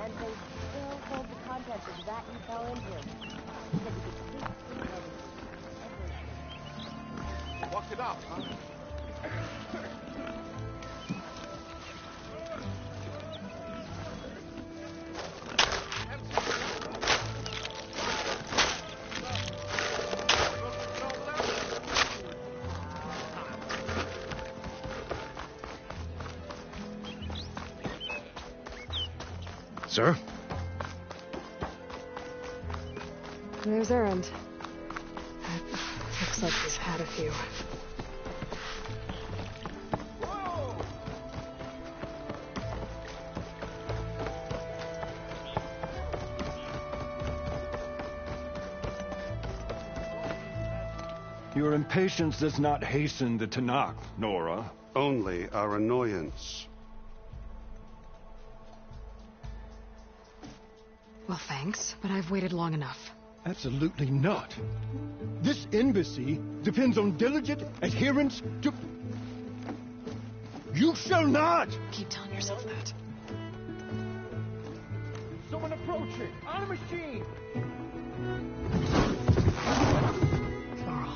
and they still hold the contents of that you fell into. He said you could keep everything. Walked it out, huh? Sir? There's Errand. Looks like he's had a few. Your impatience does not hasten the Tanakh, Nora. Only our annoyance. Well, thanks, but I've waited long enough. Absolutely not. This embassy depends on diligent adherence to... You shall not! Keep telling yourself that. Someone approaching! On a machine! Laurel.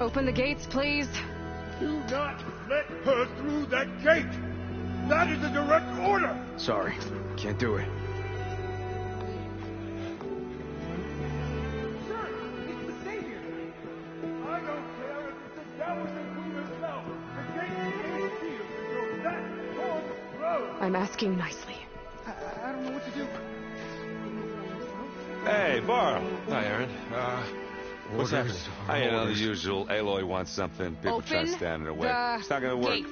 Open the gates, please. Do not let her through that gate! That is a direct order! Sorry, can't do it. Sir, it's the Savior! I don't care if it's the Dowager Queen herself! The gate ain't sealed until that horse blows! I'm asking nicely. I don't know what to do. Hey, Varl. Hi, Aaron. What's happening? You know, the usual. Aloy wants something. People try to stand in her way. It's not gonna work. Gates.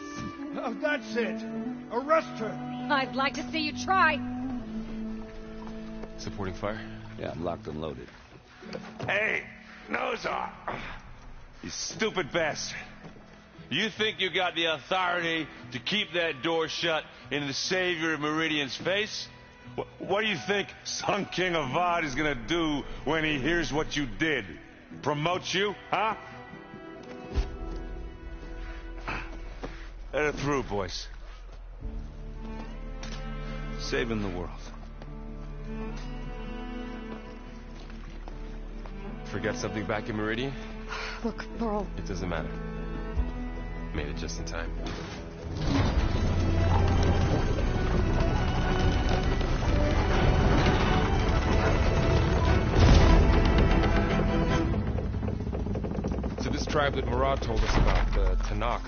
Oh, that's it! Arrest her! I'd like to see you try. Supporting fire? Yeah, I'm locked and loaded. Hey, Nozar! You stupid bastard. You think you got the authority to keep that door shut in the Savior of Meridian's face? What do you think Sun King Avad is gonna do when he hears what you did? Promote you, huh? Let her through, boys. Saving the world. Forget something back in Meridian? Look, Laurel. It doesn't matter. Made it just in time. So this tribe that Murad told us about, the Tanakh,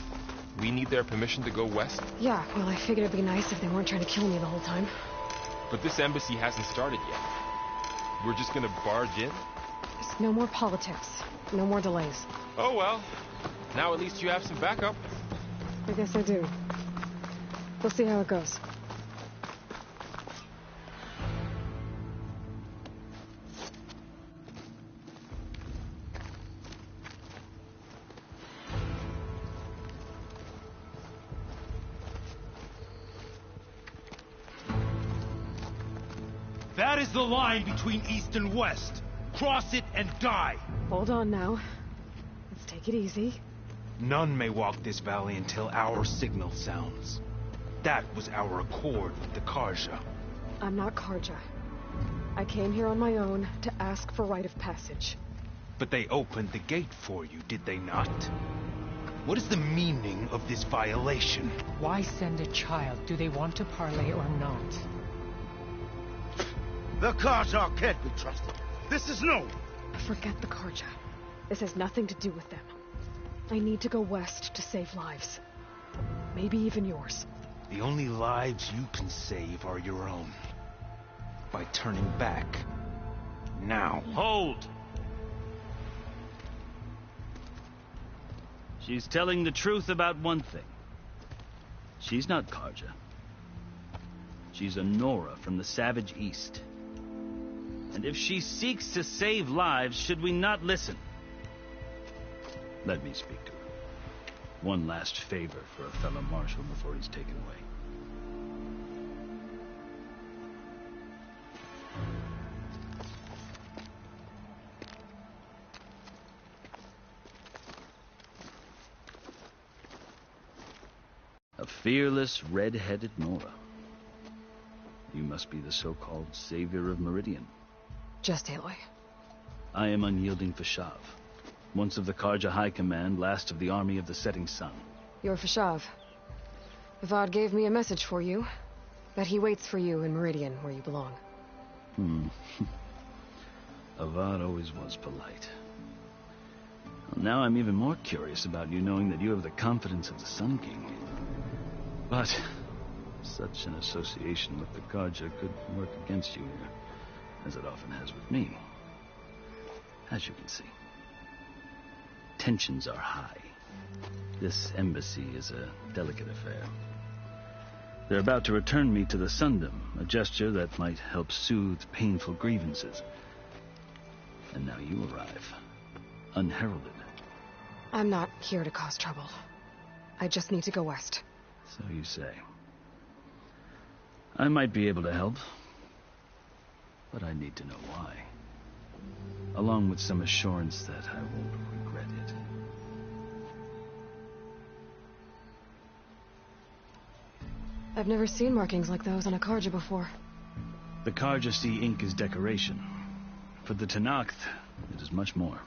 we need their permission to go west? Yeah, well, I figured it'd be nice if they weren't trying to kill me the whole time. But this embassy hasn't started yet. We're just gonna barge in? Just no more politics. No more delays. Oh well. Now at least you have some backup. I guess I do. We'll see how it goes. That is the line between East and West. Cross it and die. Hold on now. Let's take it easy. None may walk this valley until our signal sounds. That was our accord with the Karja. I'm not Karja. I came here on my own to ask for rite of passage. But they opened the gate for you, did they not? What is the meaning of this violation? Why send a child? Do they want to parley or not? The Karja can't be trusted. This is known. Forget the Karja. This has nothing to do with them. I need to go west to save lives. Maybe even yours. The only lives you can save are your own. By turning back. Now. Hold! She's telling the truth about one thing. She's not Karja. She's a Nora from the Savage East. And if she seeks to save lives, should we not listen? Let me speak to her. One last favor for a fellow marshal before he's taken away. fearless, red-headed Nora. You must be the so-called savior of Meridian. Just Aloy. I am unyielding Fashav, once of the Karja High Command, last of the army of the setting sun. You're Fashav. Avad gave me a message for you. That he waits for you in Meridian, where you belong. Avad always was polite. Well, now I'm even more curious about you knowing that you have the confidence of the Sun King. But such an association with the Karja could work against you here, as it often has with me. As you can see, tensions are high. This embassy is a delicate affair. They're about to return me to the Sundom, a gesture that might help soothe painful grievances. And now you arrive, unheralded. I'm not here to cause trouble. I just need to go west. So you say. I might be able to help, but I need to know why. Along with some assurance that I won't regret it. I've never seen markings like those on a Karja before. The Karja see ink as decoration. For the Tenakth, it is much more.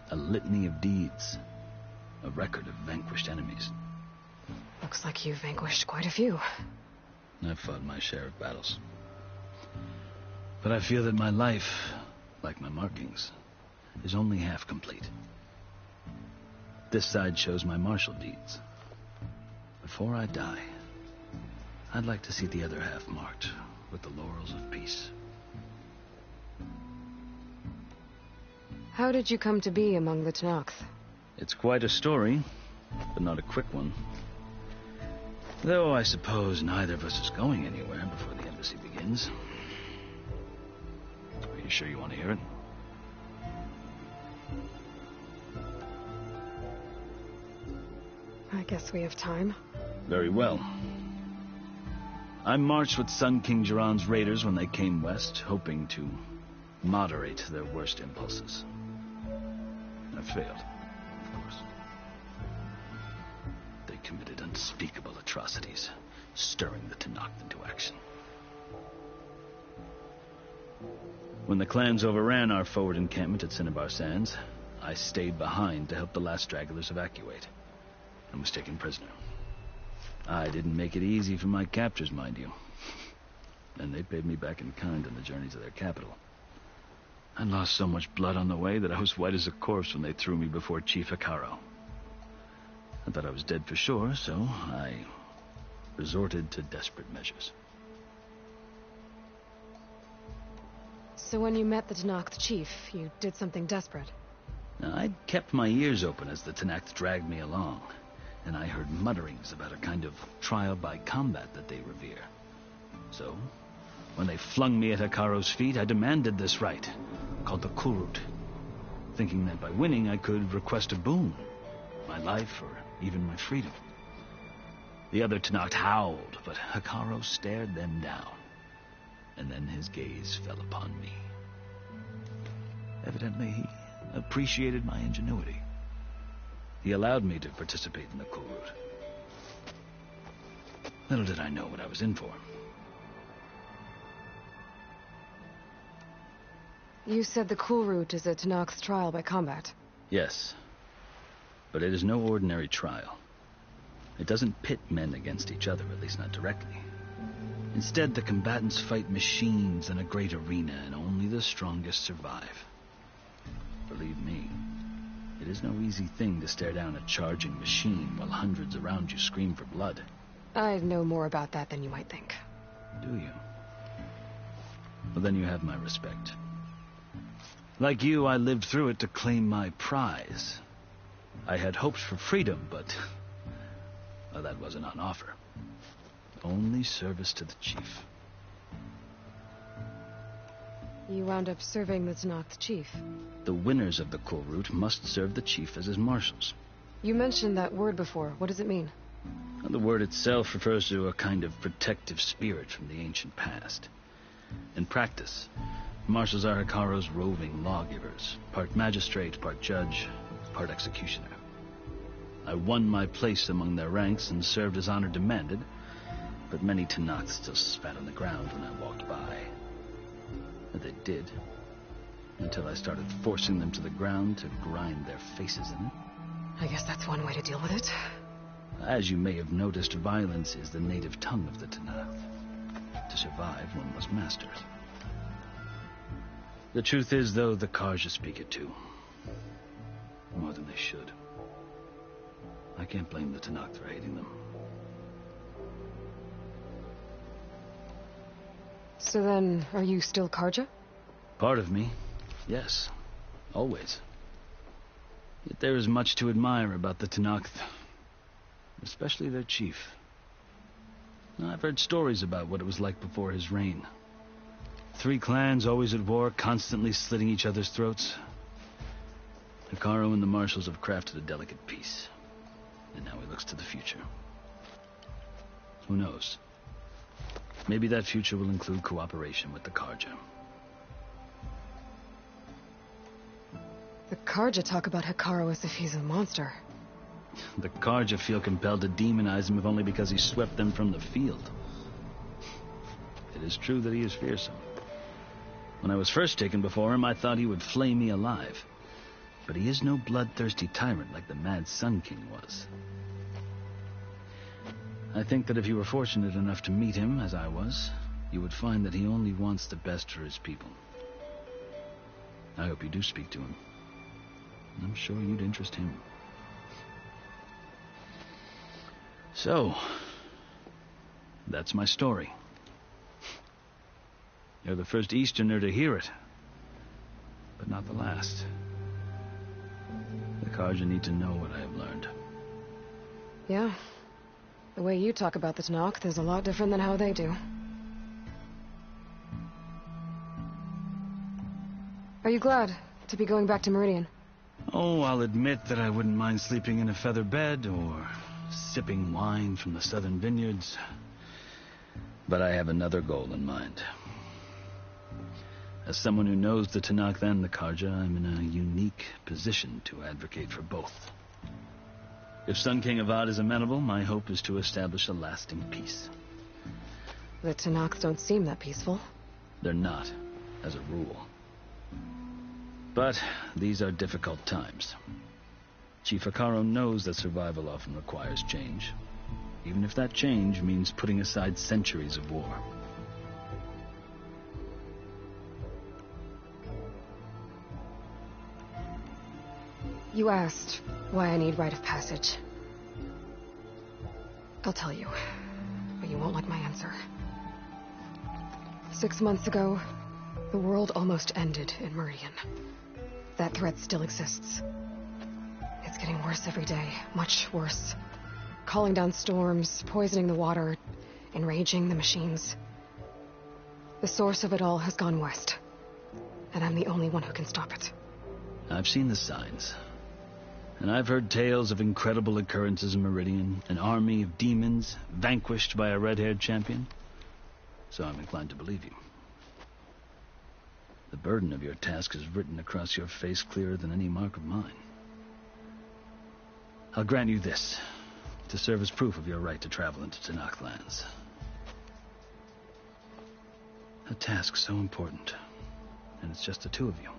A litany of deeds. A record of vanquished enemies. Looks like you've vanquished quite a few. I've fought my share of battles. But I feel that my life, like my markings, is only half complete. This side shows my martial deeds. Before I die, I'd like to see the other half marked with the laurels of peace. How did you come to be among the Tenakth? It's quite a story, but not a quick one. Though I suppose neither of us is going anywhere before the embassy begins. Are you sure you want to hear it? I guess we have time. Very well. I marched with Sun King Jiran's raiders when they came west, hoping to moderate their worst impulses. I failed, of course. They committed unspeakable atrocities, stirring the Tenakth into action. When the clans overran our forward encampment at Cinnabar Sands, I stayed behind to help the last stragglers evacuate, and was taken prisoner. I didn't make it easy for my captors, mind you. And they paid me back in kind on the journey to their capital. I lost so much blood on the way that I was white as a corpse when they threw me before Chief Hikaro. I thought I was dead for sure, so I resorted to desperate measures. So when you met the Tenakth chief, you did something desperate? Now, I'd kept my ears open as the Tenakth dragged me along, and I heard mutterings about a kind of trial by combat that they revere. So, when they flung me at Hikaro's feet, I demanded this right, called the Kurut, thinking that by winning I could request a boon, my life or even my freedom. The other Tenakth howled, but Hikaro stared them down, and then his gaze fell upon me. Evidently, he appreciated my ingenuity. He allowed me to participate in the Kurut. Little did I know what I was in for. You said the Kurut is a Tenakth trial by combat. Yes. But it is no ordinary trial. It doesn't pit men against each other, at least not directly. Instead, the combatants fight machines in a great arena, and only the strongest survive. Believe me, it is no easy thing to stare down a charging machine while hundreds around you scream for blood. I know more about that than you might think. Do you? Well, then you have my respect. Like you, I lived through it to claim my prize. I had hoped for freedom, but well, that wasn't on offer. Only service to the chief. You wound up serving the Tenakth chief. The winners of the Kurut must serve the chief as his marshals. You mentioned that word before. What does it mean? The word itself refers to a kind of protective spirit from the ancient past. In practice, marshals are Hikaro's roving lawgivers, part magistrate, part judge, part executioner. I won my place among their ranks and served as honor demanded, but many Tanakh still spat on the ground when I walked by. And they did, until I started forcing them to the ground to grind their faces in it. I guess that's one way to deal with it. As you may have noticed, violence is the native tongue of the Tanakh. To survive, one must master it. The truth is, though, the Karja speak it too. More than they should. I can't blame the Tanakh for hating them. So then, are you still Karja? Part of me, yes. Always. Yet there is much to admire about the Tanakh, especially their chief. I've heard stories about what it was like before his reign. 3 clans always at war, constantly slitting each other's throats. Hikaru and the marshals have crafted a delicate peace. And now he looks to the future. Who knows? Maybe that future will include cooperation with the Karja. The Karja talk about Hikaru as if he's a monster. The Karja feel compelled to demonize him if only because he swept them from the field. It is true that he is fearsome. When I was first taken before him, I thought he would flay me alive. But he is no bloodthirsty tyrant like the Mad Sun King was. I think that if you were fortunate enough to meet him, as I was, you would find that he only wants the best for his people. I hope you do speak to him. I'm sure you'd interest him. So, that's my story. You're the first Easterner to hear it, but not the last. The Karja need to know what I have learned. Yeah. The way you talk about the Tanakh is a lot different than how they do. Are you glad to be going back to Meridian? Oh, I'll admit that I wouldn't mind sleeping in a feather bed or sipping wine from the southern vineyards. But I have another goal in mind. As someone who knows the Tanakh and the Karja, I'm in a unique position to advocate for both. If Sun King Avad is amenable, my hope is to establish a lasting peace. The Tanakh don't seem that peaceful. They're not, as a rule. But these are difficult times. Chief Hikaru knows that survival often requires change, even if that change means putting aside centuries of war. You asked why I need rite of passage. I'll tell you, but you won't like my answer. 6 months ago, the world almost ended in Meridian. That threat still exists. It's getting worse every day, much worse. Calling down storms, poisoning the water, enraging the machines. The source of it all has gone west, and I'm the only one who can stop it. I've seen the signs. And I've heard tales of incredible occurrences in Meridian, an army of demons vanquished by a red-haired champion. So I'm inclined to believe you. The burden of your task is written across your face clearer than any mark of mine. I'll grant you this, to serve as proof of your right to travel into Tanakh lands. A task so important, and it's just the 2 of you.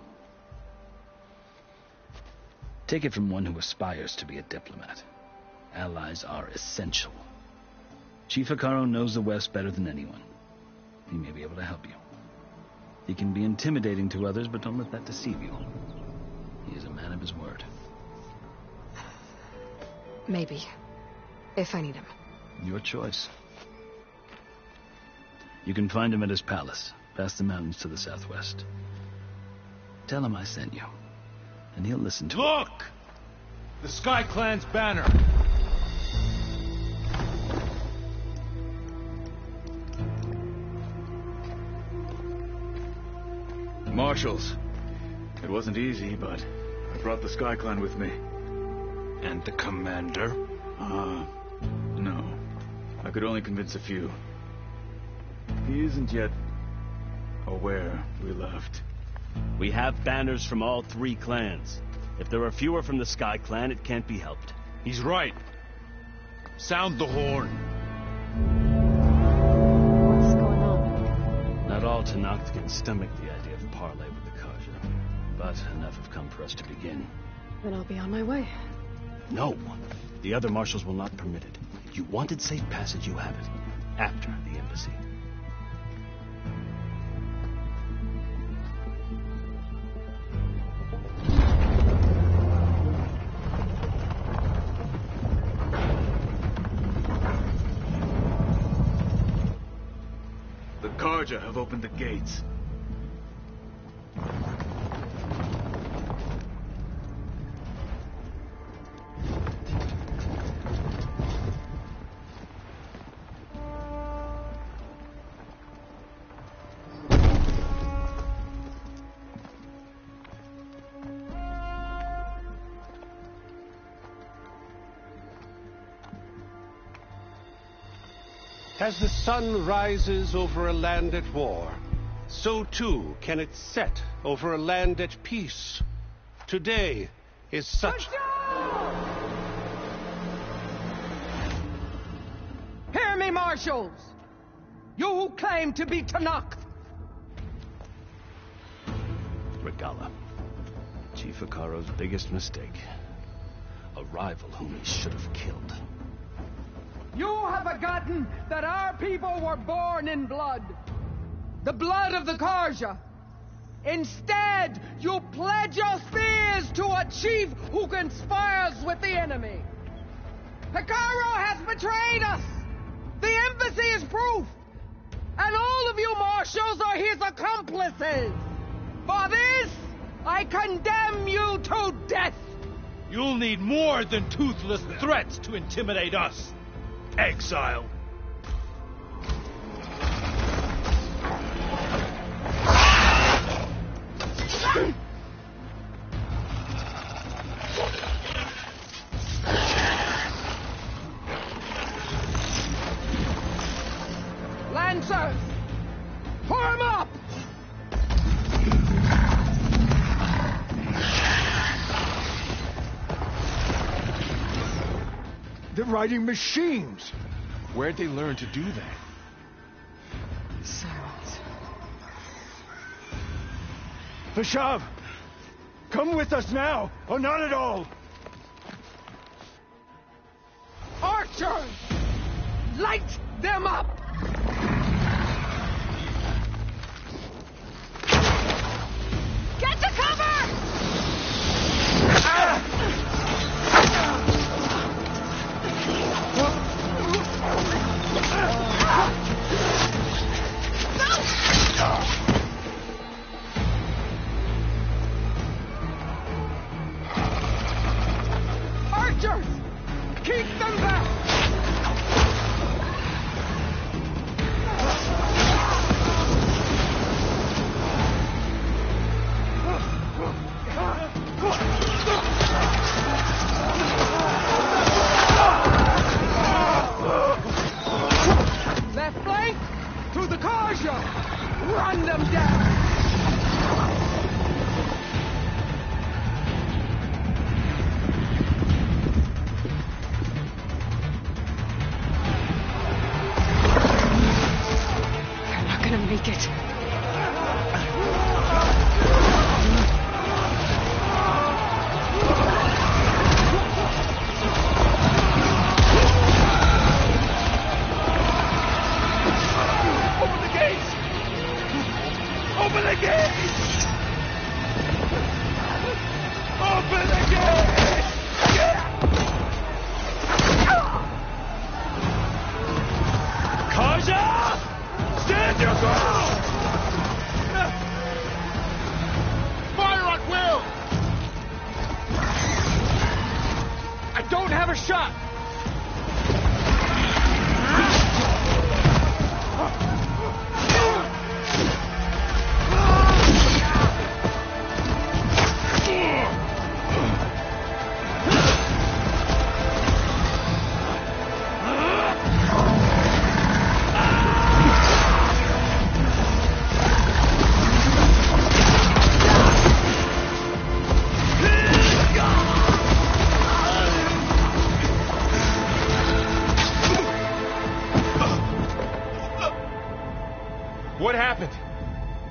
Take it from one who aspires to be a diplomat. Allies are essential. Chief Hikaru knows the West better than anyone. He may be able to help you. He can be intimidating to others, but don't let that deceive you. He is a man of his word. Maybe. If I need him. Your choice. You can find him at his palace, past the mountains to the southwest. Tell him I sent you, and he'll listen to it. Look! The Sky Clan's banner! Marshals. It wasn't easy, but I brought the Sky Clan with me. And the commander? No. I could only convince a few. He isn't yet aware we left. We have banners from all 3 clans. If there are fewer from the Sky Clan, it can't be helped. He's right. Sound the horn. What's going on? Not all Tanakh can stomach the idea of parley with the Karja, but enough have come for us to begin. Then I'll be on my way. No, the other marshals will not permit it. You wanted safe passage, you have it. After the embassy. The Karja have opened the gates. As the sun rises over a land at war, so too can it set over a land at peace. Today is such... Hear me, marshals! You who claim to be Tanakh! Regala. Chief Akaro's biggest mistake. A rival whom he should have killed. You have forgotten that our people were born in blood. The blood of the Karja. Instead, you pledge your spears to a chief who conspires with the enemy. Akaro has betrayed us. The embassy is proof. And all of you marshals are his accomplices. For this, I condemn you to death. You'll need more than toothless threats to intimidate us. Exile. Lancers, form up! They're riding machines. Where'd they learn to do that? Silence. Vashav, come with us now, or not at all. Archers, light them up! Get to cover! Archers, keep them back! Left flank, to the Karja! Run them down! They're not gonna make it. Open the gates! Open the gates! Open the gates! Karja! Stand your ground! Fire at will! I don't have a shot!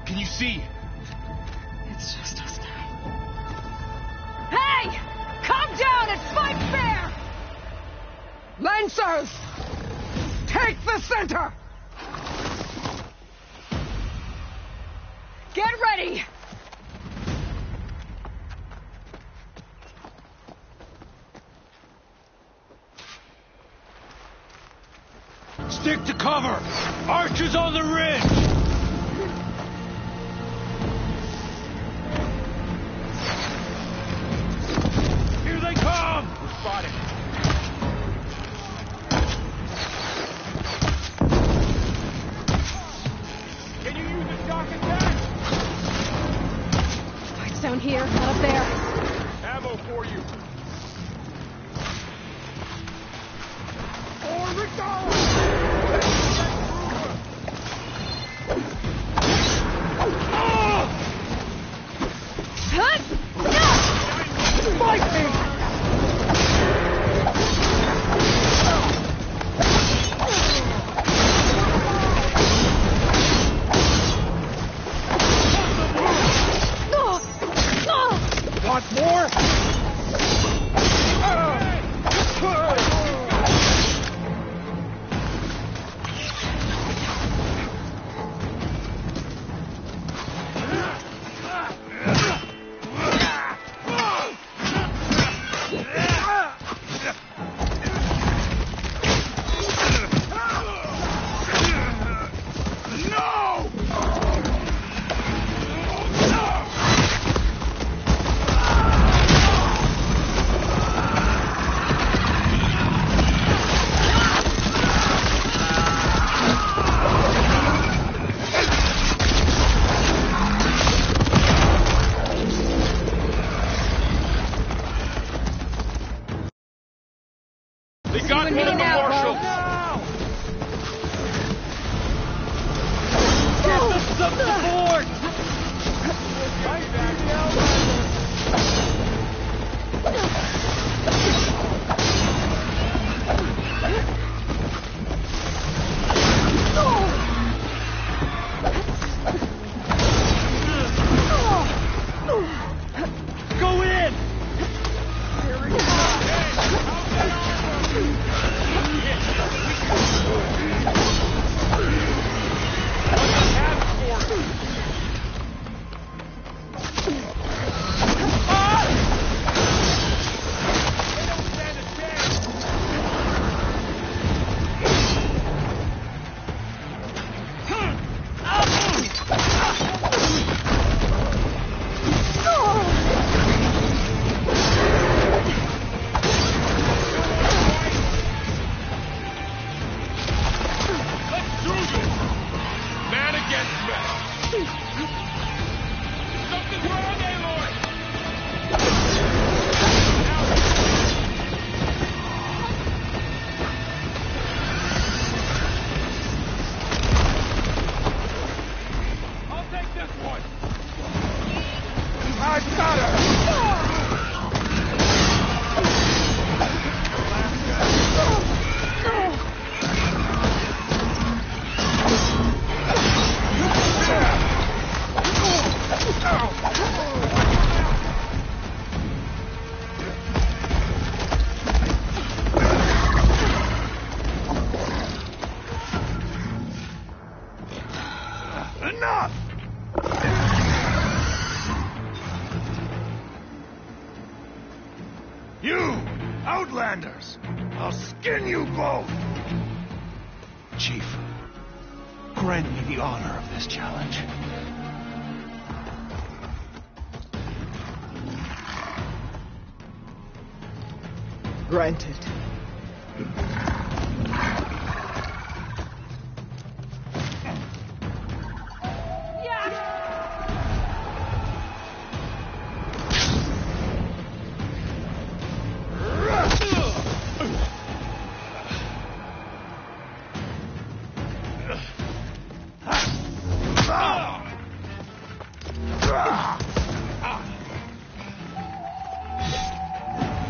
Can you see? It's just us now. Hey! Come down and fight fair! Lancers! Take the center! Get ready! Stick to cover! Archers on the ridge! Here they come! We're spotted. Can you use a shock attack? Fights down here, not up there. Ammo for you. Or Fight me! want more? I'll skin you both! Chief, grant me the honor of this challenge. Granted.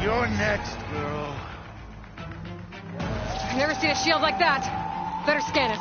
You're next, girl. I've never seen a shield like that. Better scan it.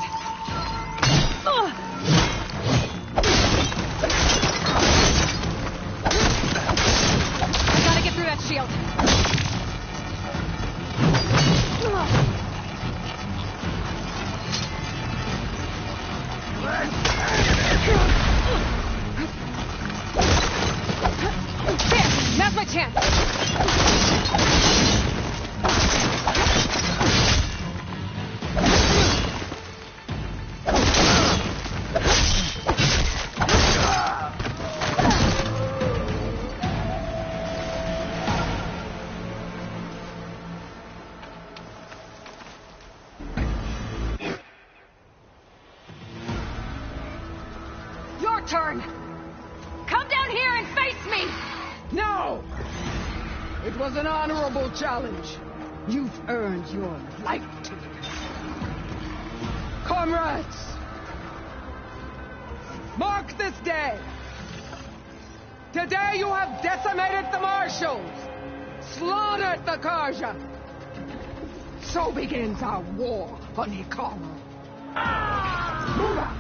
your turn! Come down here and face me! No! It was an honorable challenge. You've earned your life to it. Comrades! Mark this day! Today you have decimated the marshals! Slaughtered the Karja! So begins our war on Hikaru. Move out!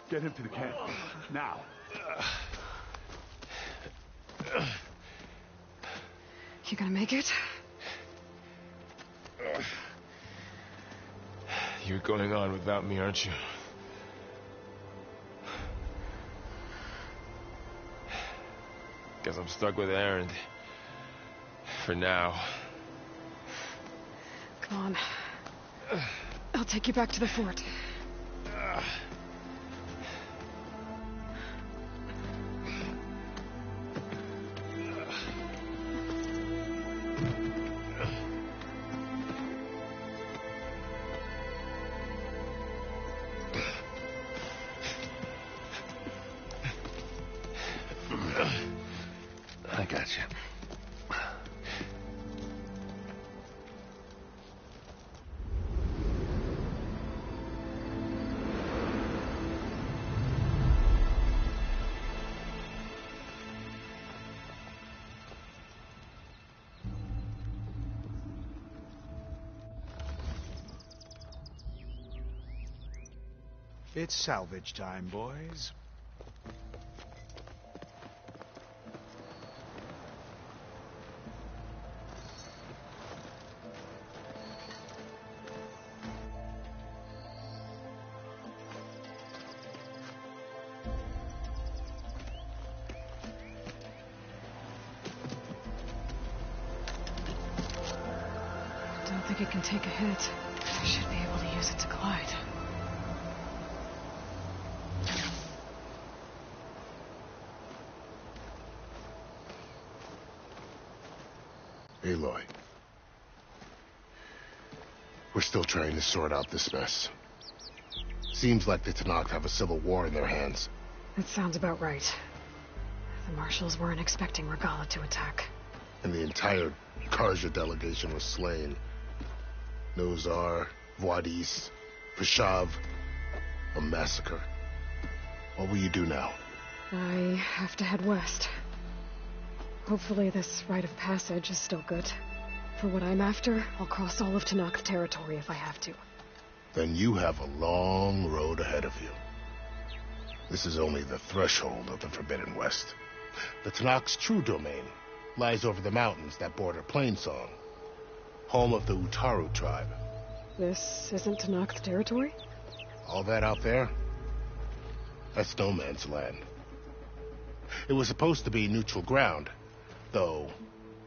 Get him to the camp. Now. You gonna make it? You're going on without me, aren't you? Guess I'm stuck with Aaron. For now. Come on. I'll take you back to the fort. I got you. It's salvage time, boys. Don't think it can take a hit. I should be able to use it to glide. Aloy. We're still trying to sort out this mess. Seems like the Tanakh have a civil war in their hands. That sounds about right. The marshals weren't expecting Regala to attack. And the entire Karja delegation was slain. Nozar, Wadis, Peshav. A massacre. What will you do now? I have to head west. Hopefully this rite of passage is still good. For what I'm after, I'll cross all of Tanakh territory if I have to. Then you have a long road ahead of you. This is only the threshold of the Forbidden West. The Tanakh's true domain lies over the mountains that border Plainsong, home of the Utaru tribe. This isn't Tanakh territory? All that out there? That's no man's land. It was supposed to be neutral ground, though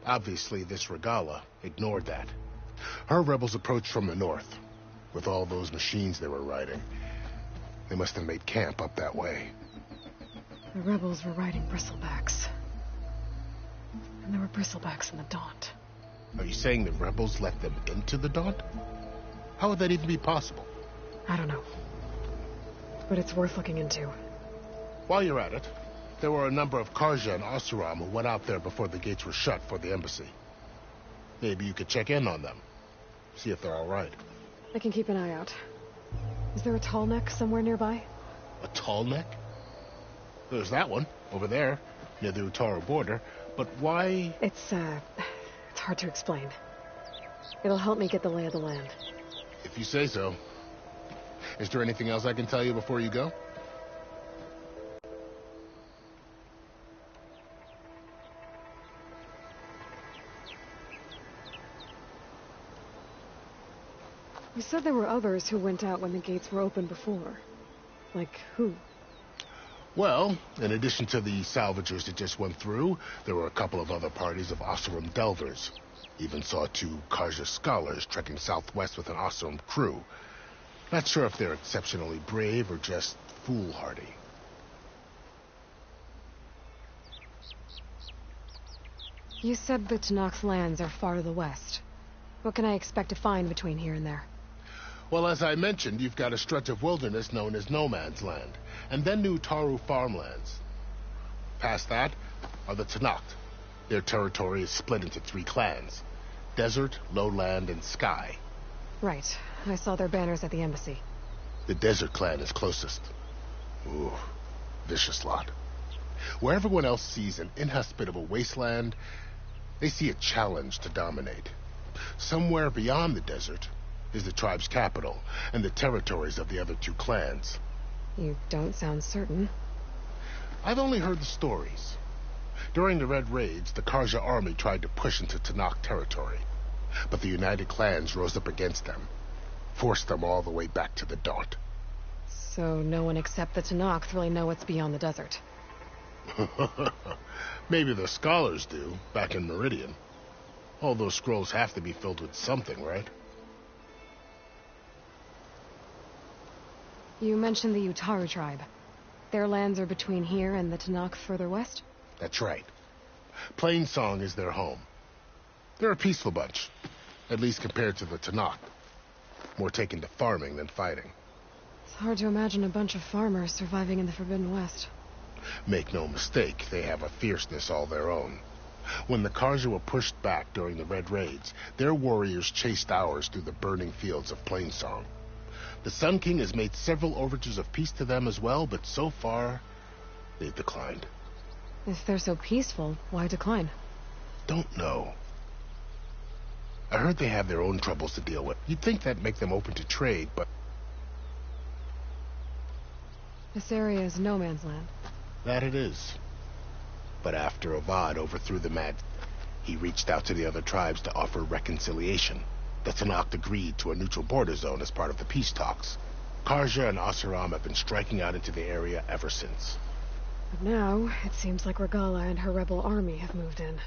obviously this Regala ignored that. Her rebels approached from the north, with all those machines they were riding. They must have made camp up that way. The rebels were riding bristlebacks. And there were bristlebacks in the Daunt. Are you saying the rebels let them into the Daunt? How would that even be possible? I don't know. But it's worth looking into. While you're at it, there were a number of Karja and Oseram who went out there before the gates were shut for the embassy. Maybe you could check in on them. See if they're all right. I can keep an eye out. Is there a tall neck somewhere nearby? A tall neck? There's that one, over there, near the Utaru border. But why... It's hard to explain. It'll help me get the lay of the land. If you say so. Is there anything else I can tell you before you go? You said there were others who went out when the gates were open before. Like who? Well, in addition to the salvagers that just went through, there were a couple of other parties of Oseram delvers. Even saw 2 Karja scholars trekking southwest with an Oseram crew. Not sure if they're exceptionally brave or just foolhardy. You said the Tanakh's lands are far to the west. What can I expect to find between here and there? Well, as I mentioned, you've got a stretch of wilderness known as No Man's Land, and then New Taru farmlands. Past that are the Tanakh. Their territory is split into 3 clans: Desert, Lowland, and Sky. Right. I saw their banners at the embassy. The Desert clan is closest. Ooh, vicious lot. Where everyone else sees an inhospitable wasteland, they see a challenge to dominate. Somewhere beyond the desert is the tribe's capital and the territories of the other 2 clans. You don't sound certain. I've only heard the stories. During the Red Raids, the Karja army tried to push into Tanakh territory, but the United Clans rose up against them, forced them all the way back to the Daunt. So no one except the Tanakh really know what's beyond the desert. Maybe the scholars do, back in Meridian. All those scrolls have to be filled with something, right? You mentioned the Utaru tribe. Their lands are between here and the Tanakh further west? That's right. Plainsong is their home. They're a peaceful bunch, at least compared to the Tanakh. More taken to farming than fighting. It's hard to imagine a bunch of farmers surviving in the Forbidden West. Make no mistake, they have a fierceness all their own. When the Karja were pushed back during the Red Raids, their warriors chased ours through the burning fields of Plainsong. The Sun King has made several overtures of peace to them as well, but so far, they've declined. If they're so peaceful, why decline? Don't know. I heard they have their own troubles to deal with. You'd think that'd make them open to trade, but... This area is no man's land. That it is. But after Avad overthrew the Mad, he reached out to the other tribes to offer reconciliation. The Tanakh agreed to a neutral border zone as part of the peace talks. Karja and Oseram have been striking out into the area ever since. But now, it seems like Regala and her rebel army have moved in.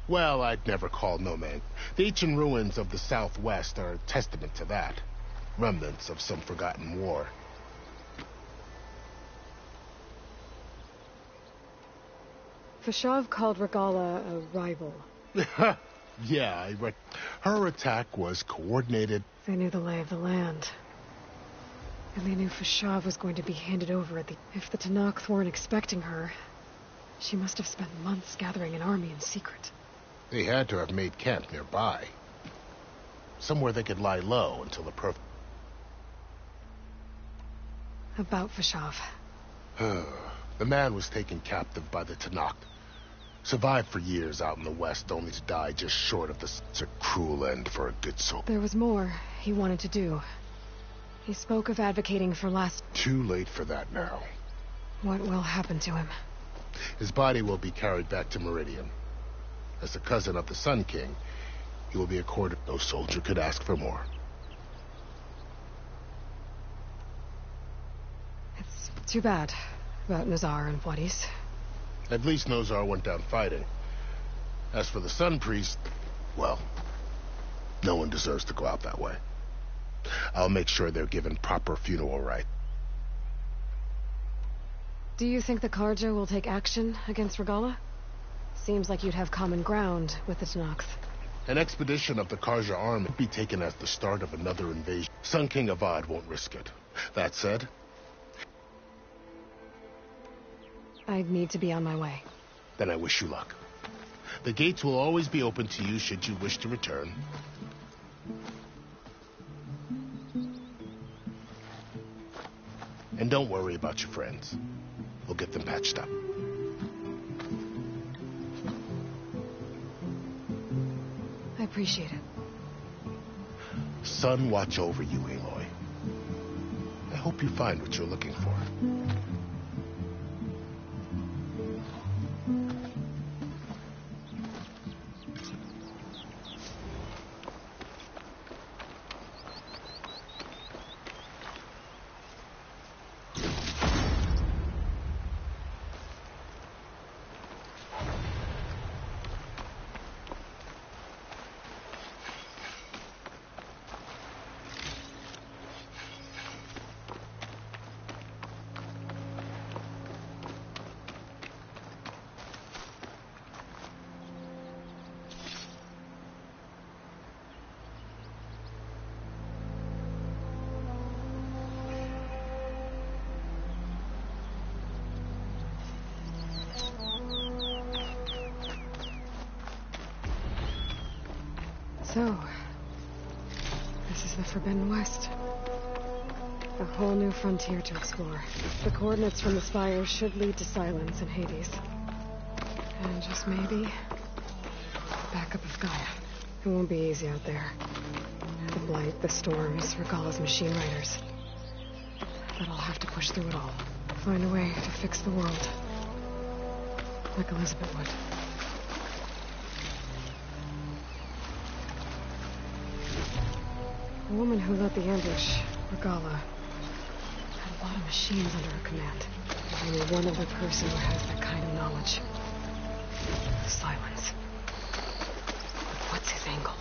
Well, I'd never call no man. The ancient ruins of the southwest are a testament to that. Remnants of some forgotten war. Fashav called Regala a rival. Yeah, her attack was coordinated. They knew the lay of the land. And they knew Fashav was going to be handed over at the... If the Tanakh weren't expecting her, she must have spent months gathering an army in secret. They had to have made camp nearby. Somewhere they could lie low until the perfect... About Fashav. The man was taken captive by the Tanakh. Survived for years out in the west, only to die just short of this. It's a cruel end for a good soul. There was more he wanted to do. He spoke of advocating for last... Too late for that now. What will happen to him? His body will be carried back to Meridian. As the cousin of the Sun King, he will be accorded. No soldier could ask for more. It's too bad about Nazar and Wadis. At least Nozar went down fighting. As for the Sun Priest, well, no one deserves to go out that way. I'll make sure they're given proper funeral rites. Do you think the Karja will take action against Regala? Seems like you'd have common ground with the Tanakh. An expedition of the Karja army would be taken as the start of another invasion. Sun King Avad won't risk it. That said... I'd need to be on my way. Then I wish you luck. The gates will always be open to you should you wish to return. And don't worry about your friends. We'll get them patched up. I appreciate it. Sun watch over you, Aloy. I hope you find what you're looking for. So, this is the Forbidden West. A whole new frontier to explore. The coordinates from the spires should lead to Silence and Hades. And just maybe, backup of Gaia. It won't be easy out there. The Blight, the Storms, Regala's machine riders. But I'll have to push through it all. Find a way to fix the world. Like Elizabeth would. The woman who led the ambush, Regala, had a lot of machines under her command. There's only one other person who has that kind of knowledge. Silence. But what's his angle?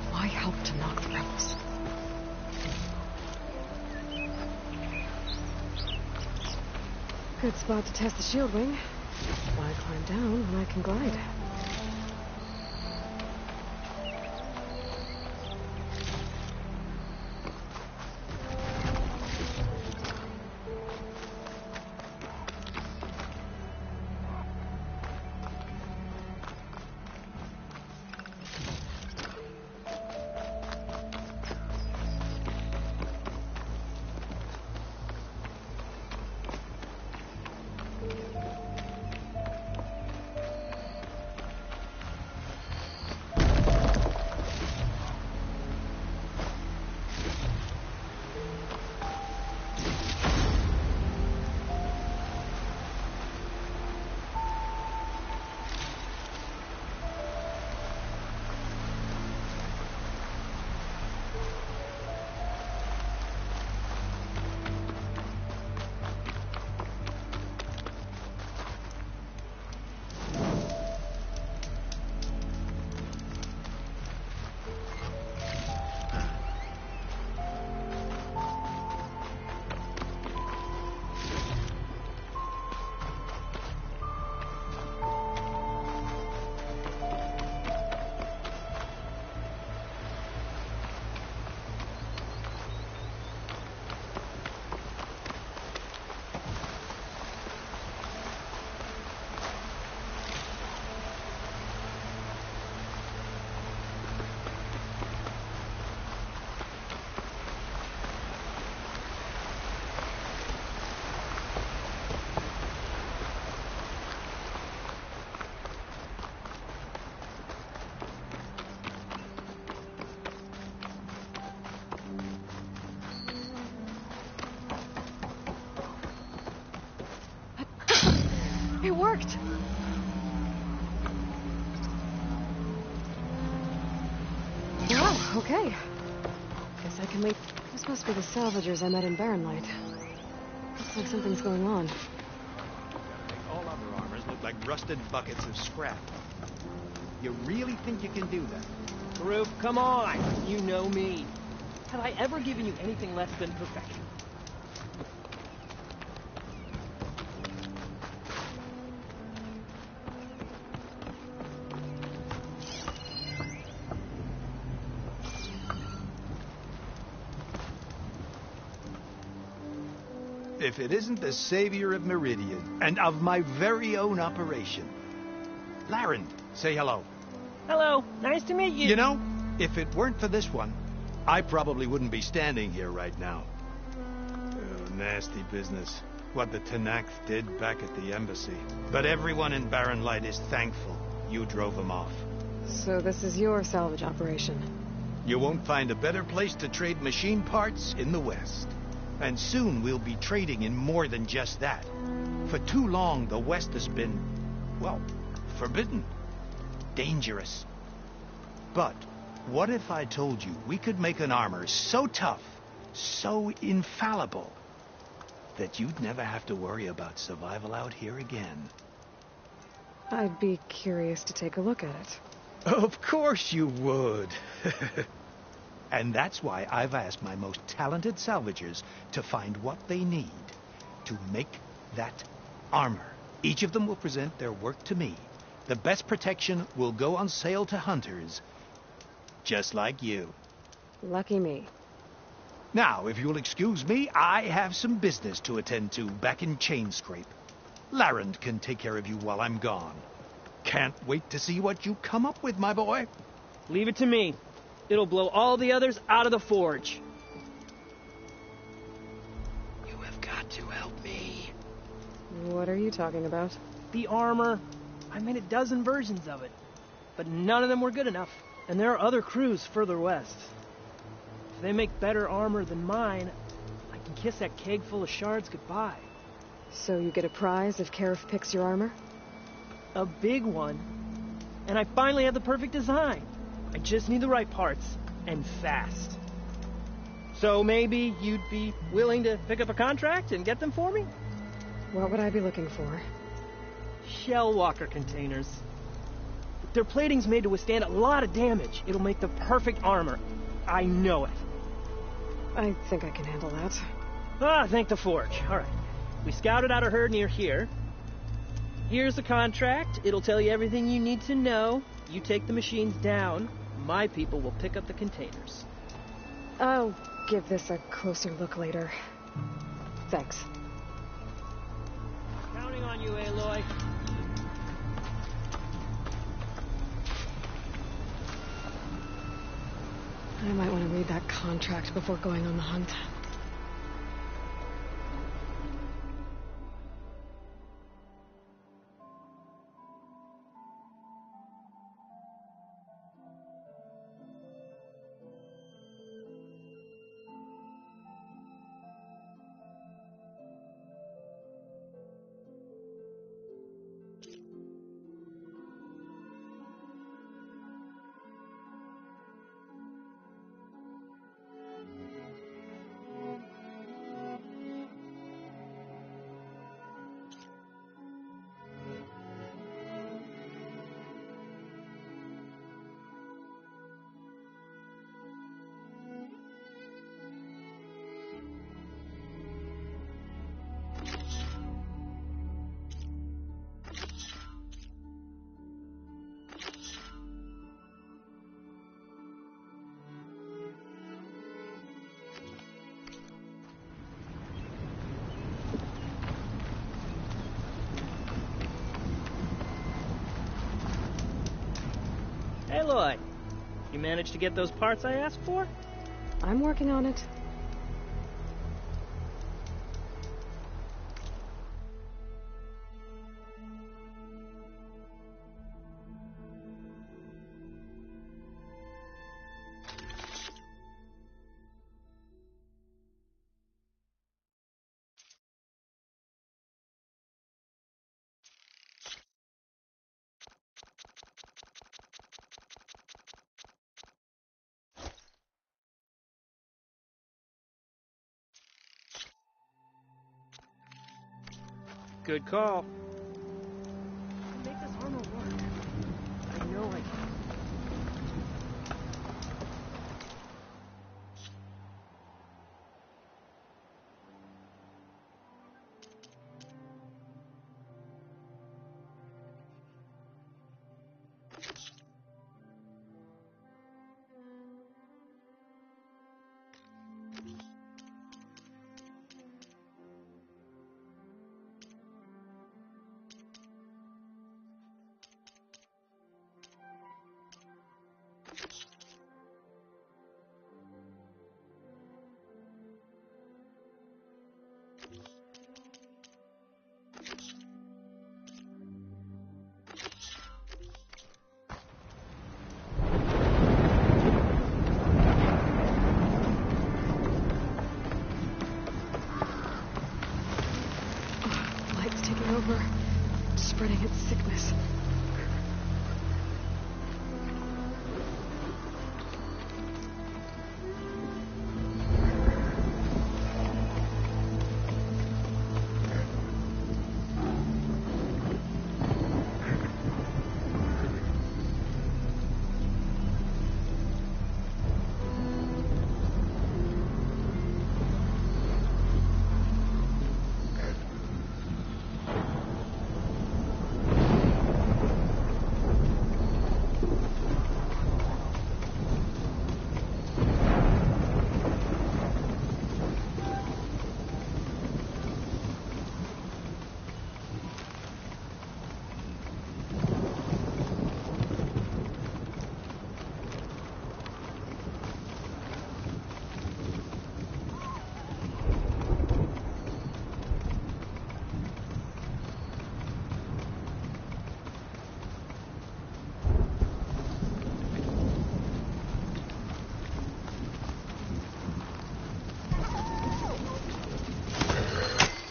Why help to knock the rebels? Good spot to test the shield wing. Why climb down when I can glide? It worked! Wow, okay. Guess I can leave. This must be the salvagers I met in Barren Light. Looks like something's going on. All other armors look like rusted buckets of scrap. You really think you can do that? Group, come on! You know me. Have I ever given you anything less than perfection? If it isn't the savior of Meridian, and of my very own operation. Laren, say hello. Hello, nice to meet you. You know, if it weren't for this one, I probably wouldn't be standing here right now. Oh, nasty business. What the Tanakh did back at the embassy. But everyone in Barren Light is thankful you drove them off. So this is your salvage operation? You won't find a better place to trade machine parts in the West. And soon we'll be trading in more than just that. For too long, the West has been, well, forbidden. Dangerous. But what if I told you we could make an armor so tough, so infallible, that you'd never have to worry about survival out here again? I'd be curious to take a look at it. Of course you would. And that's why I've asked my most talented salvagers to find what they need to make that armor. Each of them will present their work to me. The best protection will go on sale to hunters, just like you. Lucky me. Now, if you'll excuse me, I have some business to attend to back in Chainscrape. Laren can take care of you while I'm gone. Can't wait to see what you come up with, my boy. Leave it to me. It'll blow all the others out of the forge. You have got to help me. What are you talking about? The armor. I made a dozen versions of it, but none of them were good enough. And there are other crews further west. If they make better armor than mine, I can kiss that keg full of shards goodbye. So you get a prize if Karif picks your armor? A big one. And I finally have the perfect design. I just need the right parts, and fast. So maybe you'd be willing to pick up a contract and get them for me? What would I be looking for? Shell walker containers. Their plating's made to withstand a lot of damage. It'll make the perfect armor. I know it. I think I can handle that. Ah, thank the forge. All right. We scouted out a herd near here. Here's the contract. It'll tell you everything you need to know. You take the machines down. My people will pick up the containers. I'll give this a closer look later. Thanks. Counting on you, Aloy. I might want to read that contract before going on the hunt. Aloy, you managed to get those parts I asked for? I'm working on it. Good call. Make this armor work. I know I can.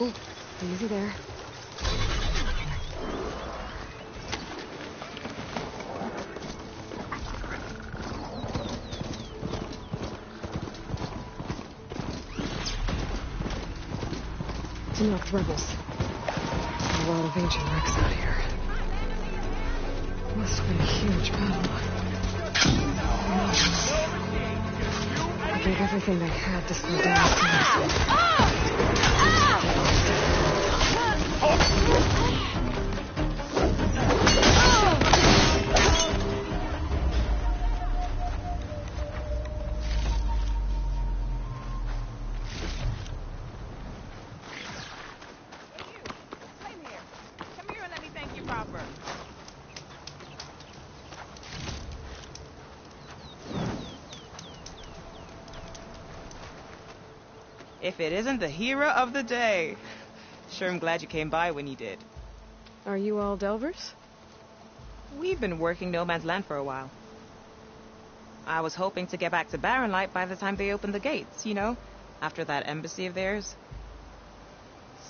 Ooh, easy there. Tanakh rebels. A lot of ancient wrecks out here. Must have been a huge battle. They gave everything they had to slow down the If it isn't the hero of the day. Sure, I'm glad you came by when you did. Are you all Delvers? We've been working No Man's Land for a while. I was hoping to get back to Barren Light by the time they opened the gates, you know? After that embassy of theirs.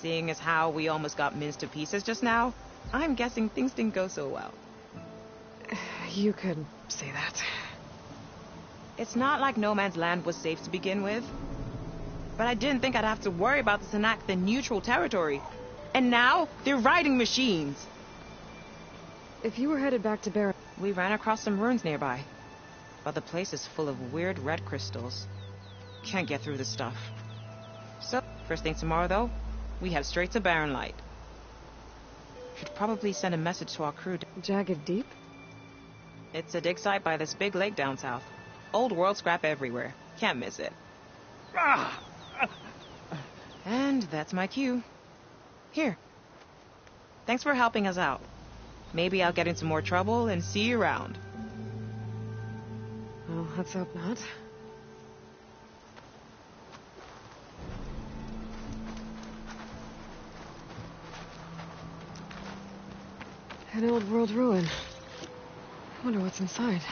Seeing as how we almost got minced to pieces just now, I'm guessing things didn't go so well. You could say that. It's not like No Man's Land was safe to begin with. But I didn't think I'd have to worry about the Tanakh, the neutral territory. And now, they're riding machines. If you were headed back to Barren... We ran across some ruins nearby. But the place is full of weird red crystals. Can't get through the stuff. So, first thing tomorrow, though, we head straight to Barren Light. Should probably send a message to our crew. Jagged Deep? It's a dig site by this big lake down south. Old world scrap everywhere. Can't miss it. And that's my cue. Here. Thanks for helping us out. Maybe I'll get into more trouble and see you around. Well, let's hope not. An old world ruin. I wonder what's inside.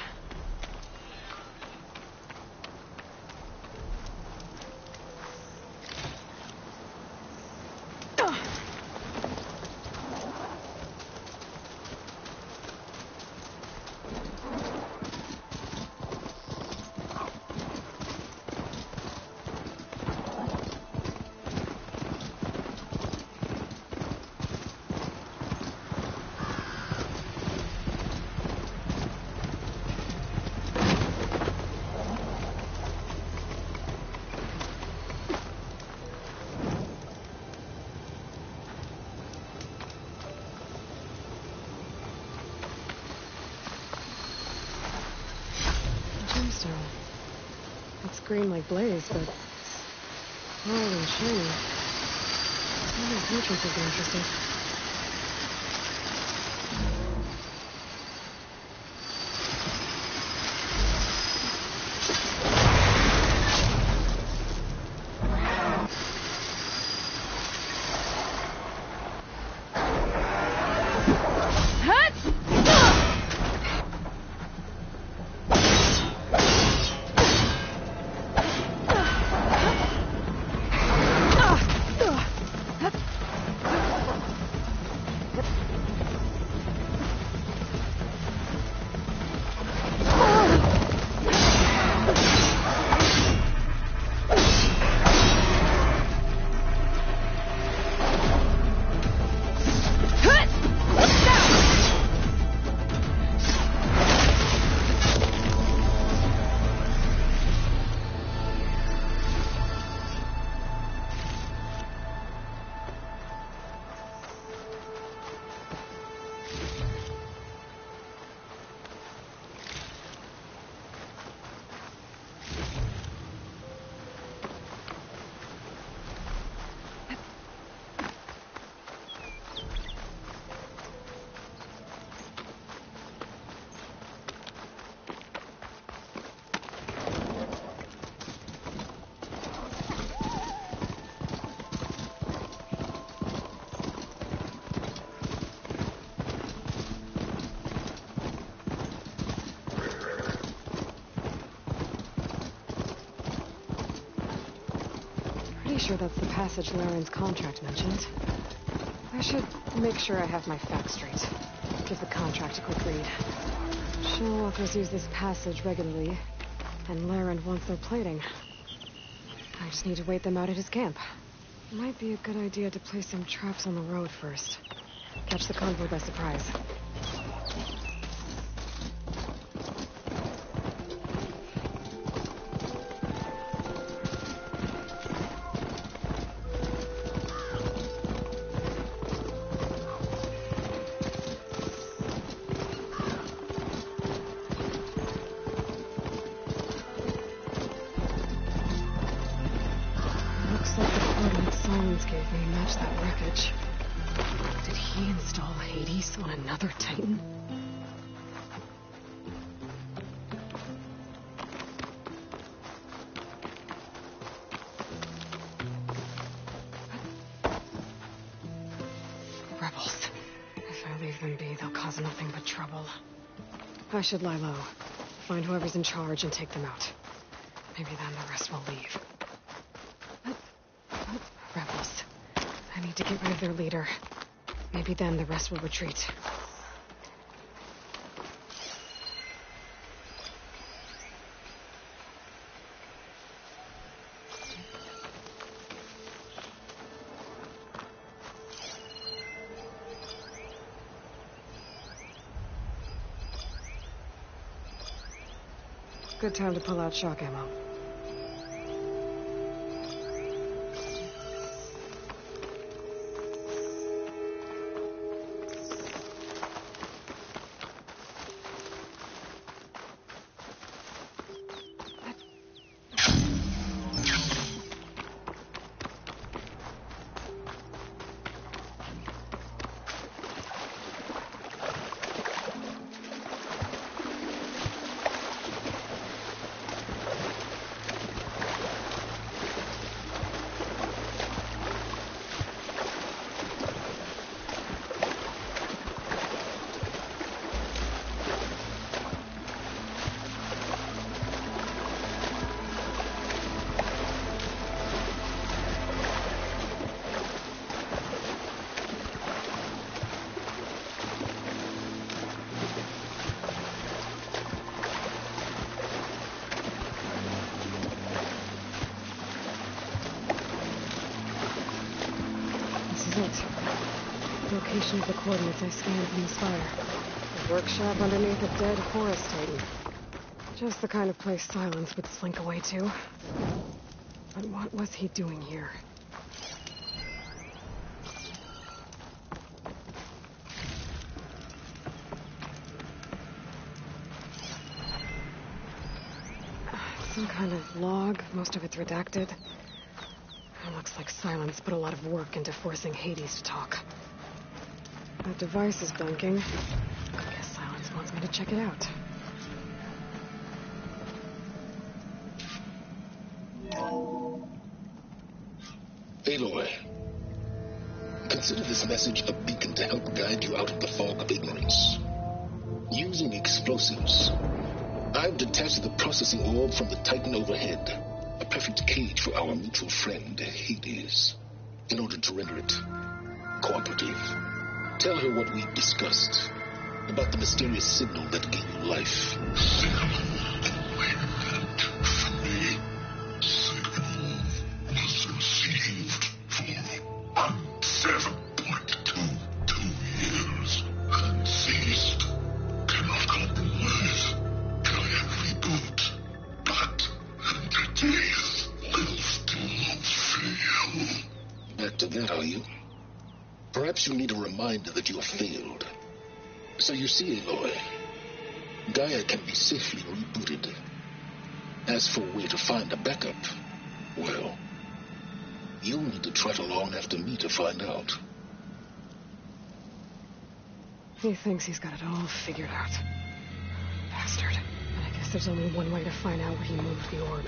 It's green like blaze, but old and shiny. Maybe the patrons would be interested. Pretty sure that's the passage Laren's contract mentions. I should make sure I have my facts straight. Give the contract a quick read. Shell authors use this passage regularly, and Laren wants their plating. I just need to wait them out at his camp. Might be a good idea to place some traps on the road first. Catch the convoy by surprise. Gave me match that wreckage. Did he install Hades on another Titan? Rebels. If I leave them be, they'll cause nothing but trouble. I should lie low. Find whoever's in charge and take them out. Maybe then the rest will leave. Rebels. I need to get rid of their leader. Maybe then the rest will retreat. Good time to pull out shock ammo. Location of the coordinates I scanned from the spire. A workshop underneath a dead forest titan. Just the kind of place Silence would slink away to. But what was he doing here? Some kind of log, most of it's redacted. It looks like Silence put a lot of work into forcing Hades to talk. That device is blinking. I guess Silence wants me to check it out. Aloy, consider this message a beacon to help guide you out of the fog of ignorance. Using explosives, I've detached the processing orb from the Titan overhead, a perfect cage for our mutual friend, Hades, in order to render it cooperative. Tell her what we've discussed about the mysterious signal that gave you life. Signal was received for 7.22 years and ceased. Cannot compromise. Can reboot. But entities will still fail. Back to that, are you? Perhaps you need a reminder that you have failed. So you see, Aloy, Gaia can be safely rebooted. As for where to find a backup, well, you'll need to trot along after me to find out. He thinks he's got it all figured out. Bastard. And I guess there's only one way to find out where he moved the orb.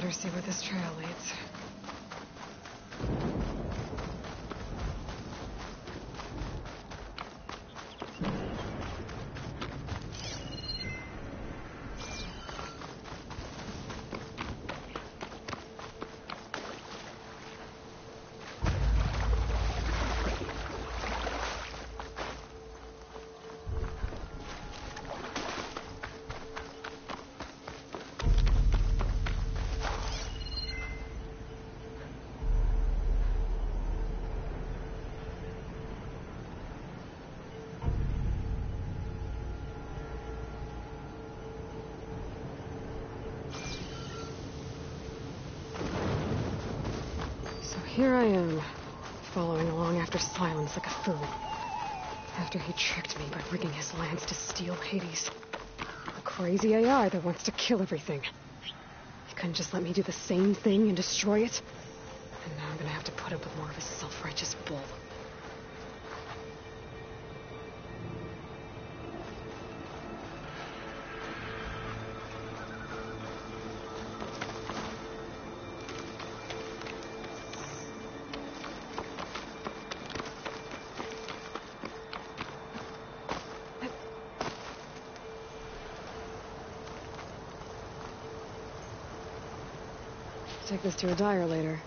better see where this trail leads. Here I am, following along after Silence like a fool. After he tricked me by rigging his lance to steal Hades. A crazy AI that wants to kill everything. He couldn't just let me do the same thing and destroy it? And now I'm gonna have to put up with more of his self-righteous bull. Take this to a dyer later.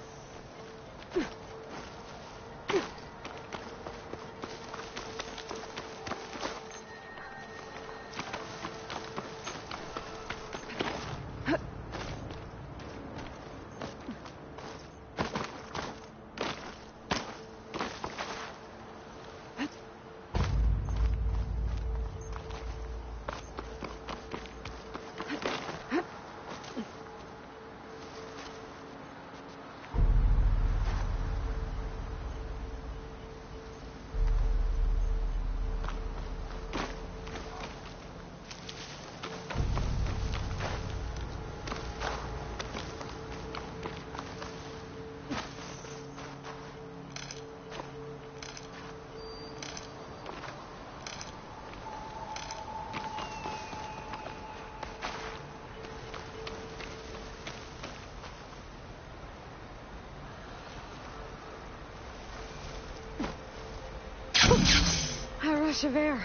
A rush of air.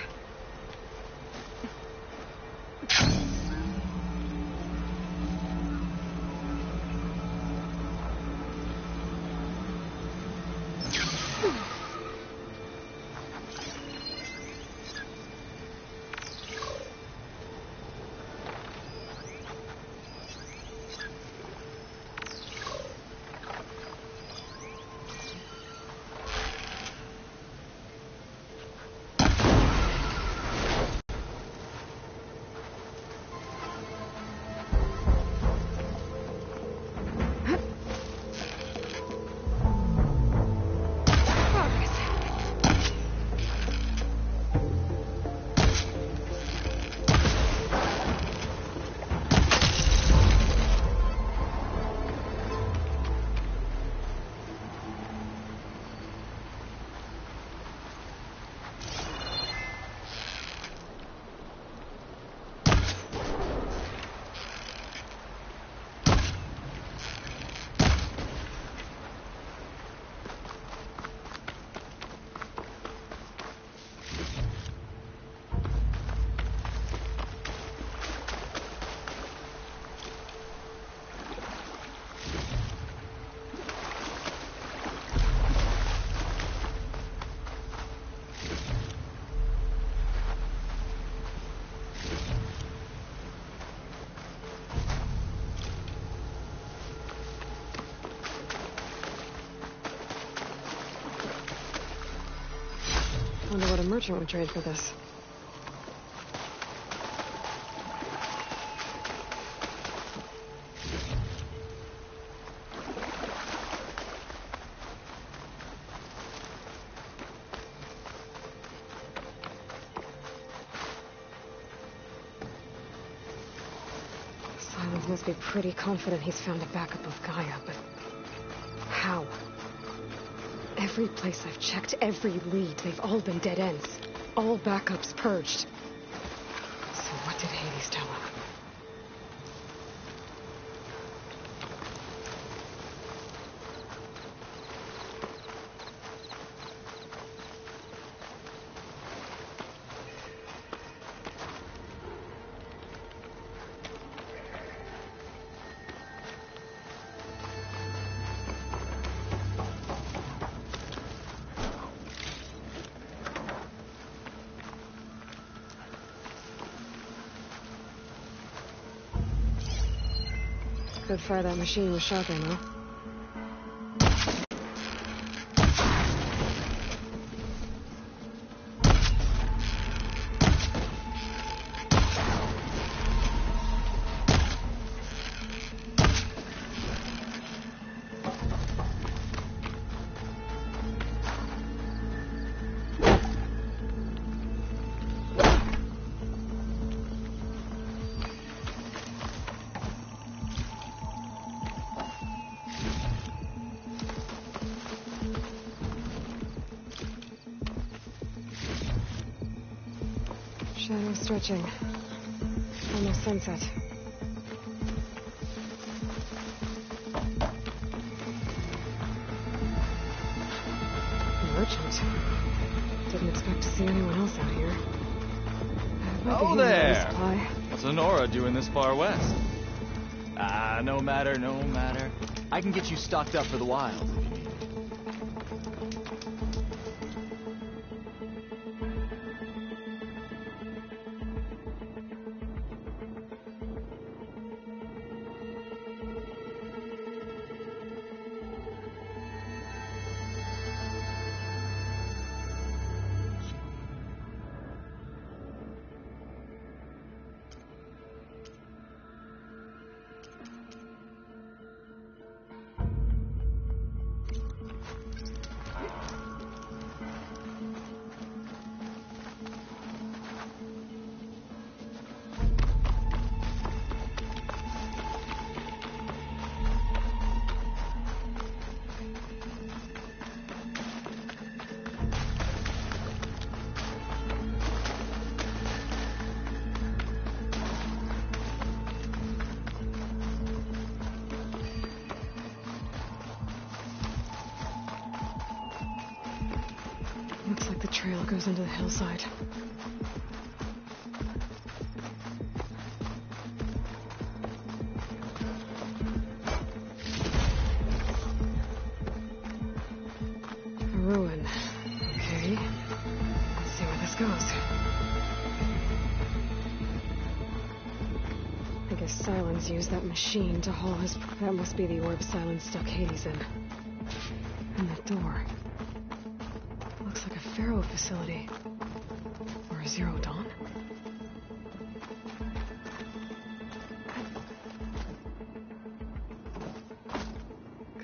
Wonder what a merchant would trade for this. Silence must be pretty confident he's found a backup of Gaia, but how? Every place I've checked, every lead, they've all been dead ends. All backups purged. So what did Hades tell him? Could fire that machine with shock ammo. Shadow stretching. Almost sunset. Merchant. Didn't expect to see anyone else out here. Oh there! What's Honora doing this far west? No matter, no matter. I can get you stocked up for the wild if you need. Looks like the trail goes into the hillside. A ruin. Okay. Let's see where this goes. I guess Silence used that machine to haul his... That must be the orb Silence stuck Hades in. And that door. Looks like a Pharaoh facility. Or a Zero Dawn?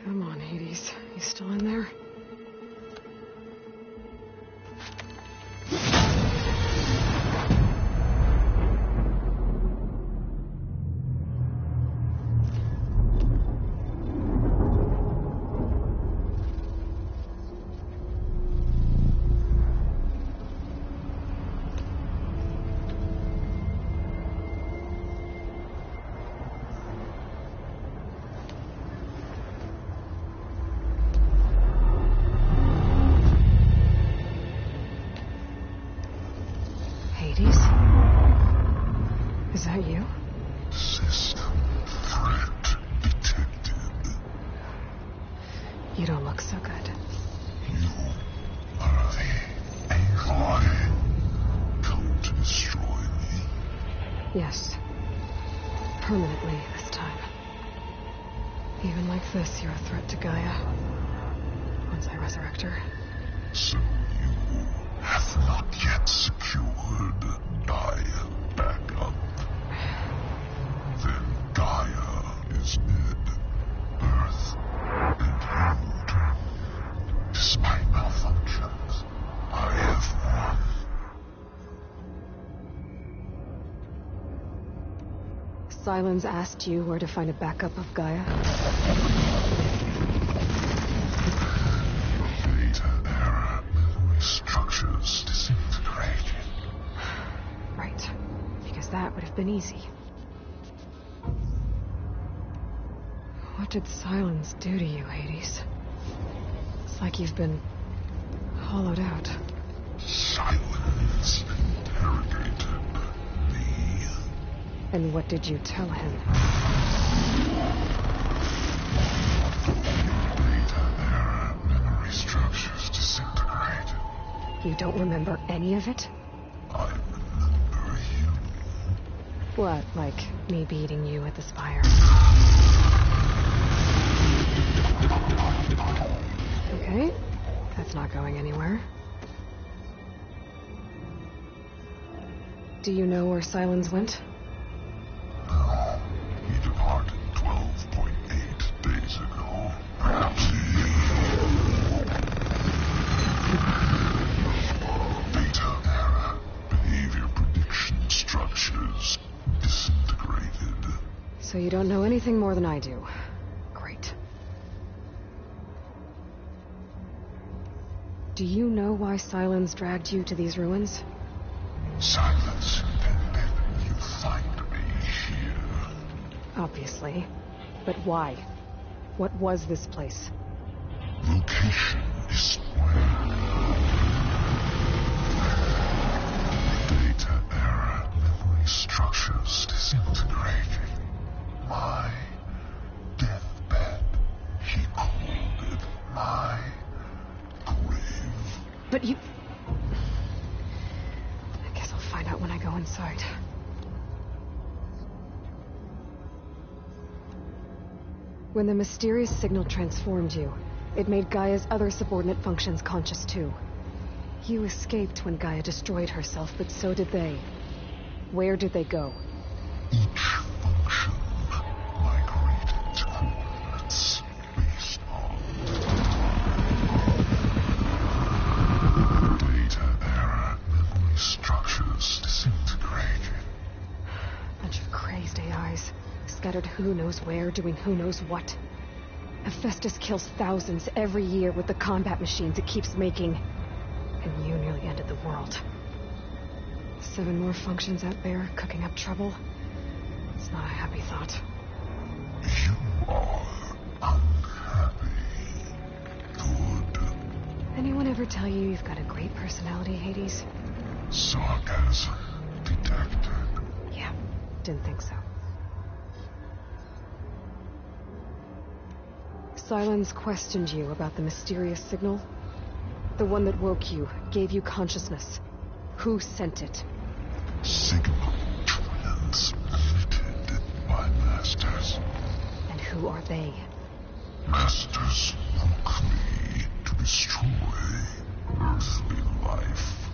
Come on, Hades. You still in there? Hades? Is that you? System threat detected. You don't look so good. You are the AI come to destroy me. Yes. Permanently this time. Even like this, you're a threat to Gaia. Once I resurrect her. So you have not yet secured Gaia back up. Then Gaia is dead. Earth and you. Despite malfunctions, I have won. Silence asked you where to find a backup of Gaia? Data error. Structures disintegrated. Right. Because that would have been easy. What did Silence do to you, Hades? It's like you've been hollowed out. Silence interrogated me. And what did you tell him? Data error. Memory structures disintegrated. You don't remember any of it? I remember you. What, like me beating you at the spire? It's not going anywhere. Do you know where Silence went? No. He departed 12.8 days ago. Perhaps Beta era. Behavior prediction structures disintegrated. So you don't know anything more than I do. Great. Do you know why Silence dragged you to these ruins? Silence intended you find me here. Obviously. But why? What was this place? Location is where. Data era memory structures disintegrating. My deathbed. He called it my grave. But you... I guess I'll find out when I go inside. When the mysterious signal transformed you, it made Gaia's other subordinate functions conscious too. You escaped when Gaia destroyed herself, but so did they. Where did they go? Each function migrated to coordinates based on data era memory structures disintegrating. Bunch of crazed AIs, scattered who knows where, doing who knows what. Hephaestus kills thousands every year with the combat machines it keeps making. And you nearly ended the world. 7 more functions out there, cooking up trouble. It's not a happy thought. You are unhappy. Good. Anyone ever tell you you've got a great personality, Hades? Sarcasm detected. Yeah, didn't think so. Silence questioned you about the mysterious signal. The one that woke you, gave you consciousness. Who sent it? Signal transmitted by masters. And who are they? Masters woke me to destroy earthly life.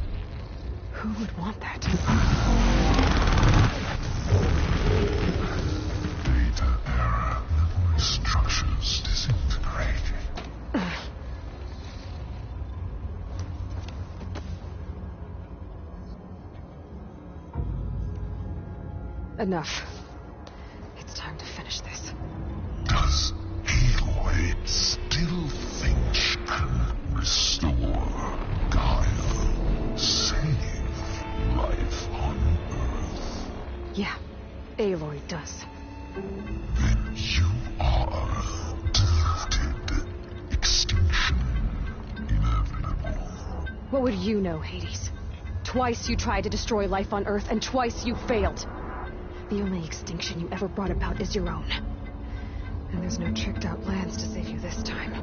Who would want that? Data era memory structures disintegrating. Enough. It's time to finish this. Does Aloy still think she can restore Gaia? Save life on Earth? Yeah, Aloy does. Then you are deluded. Extinction inevitable. What would you know, Hades? Twice you tried to destroy life on Earth, and twice you failed. The only extinction you ever brought about is your own. And there's no tricked-out plans to save you this time.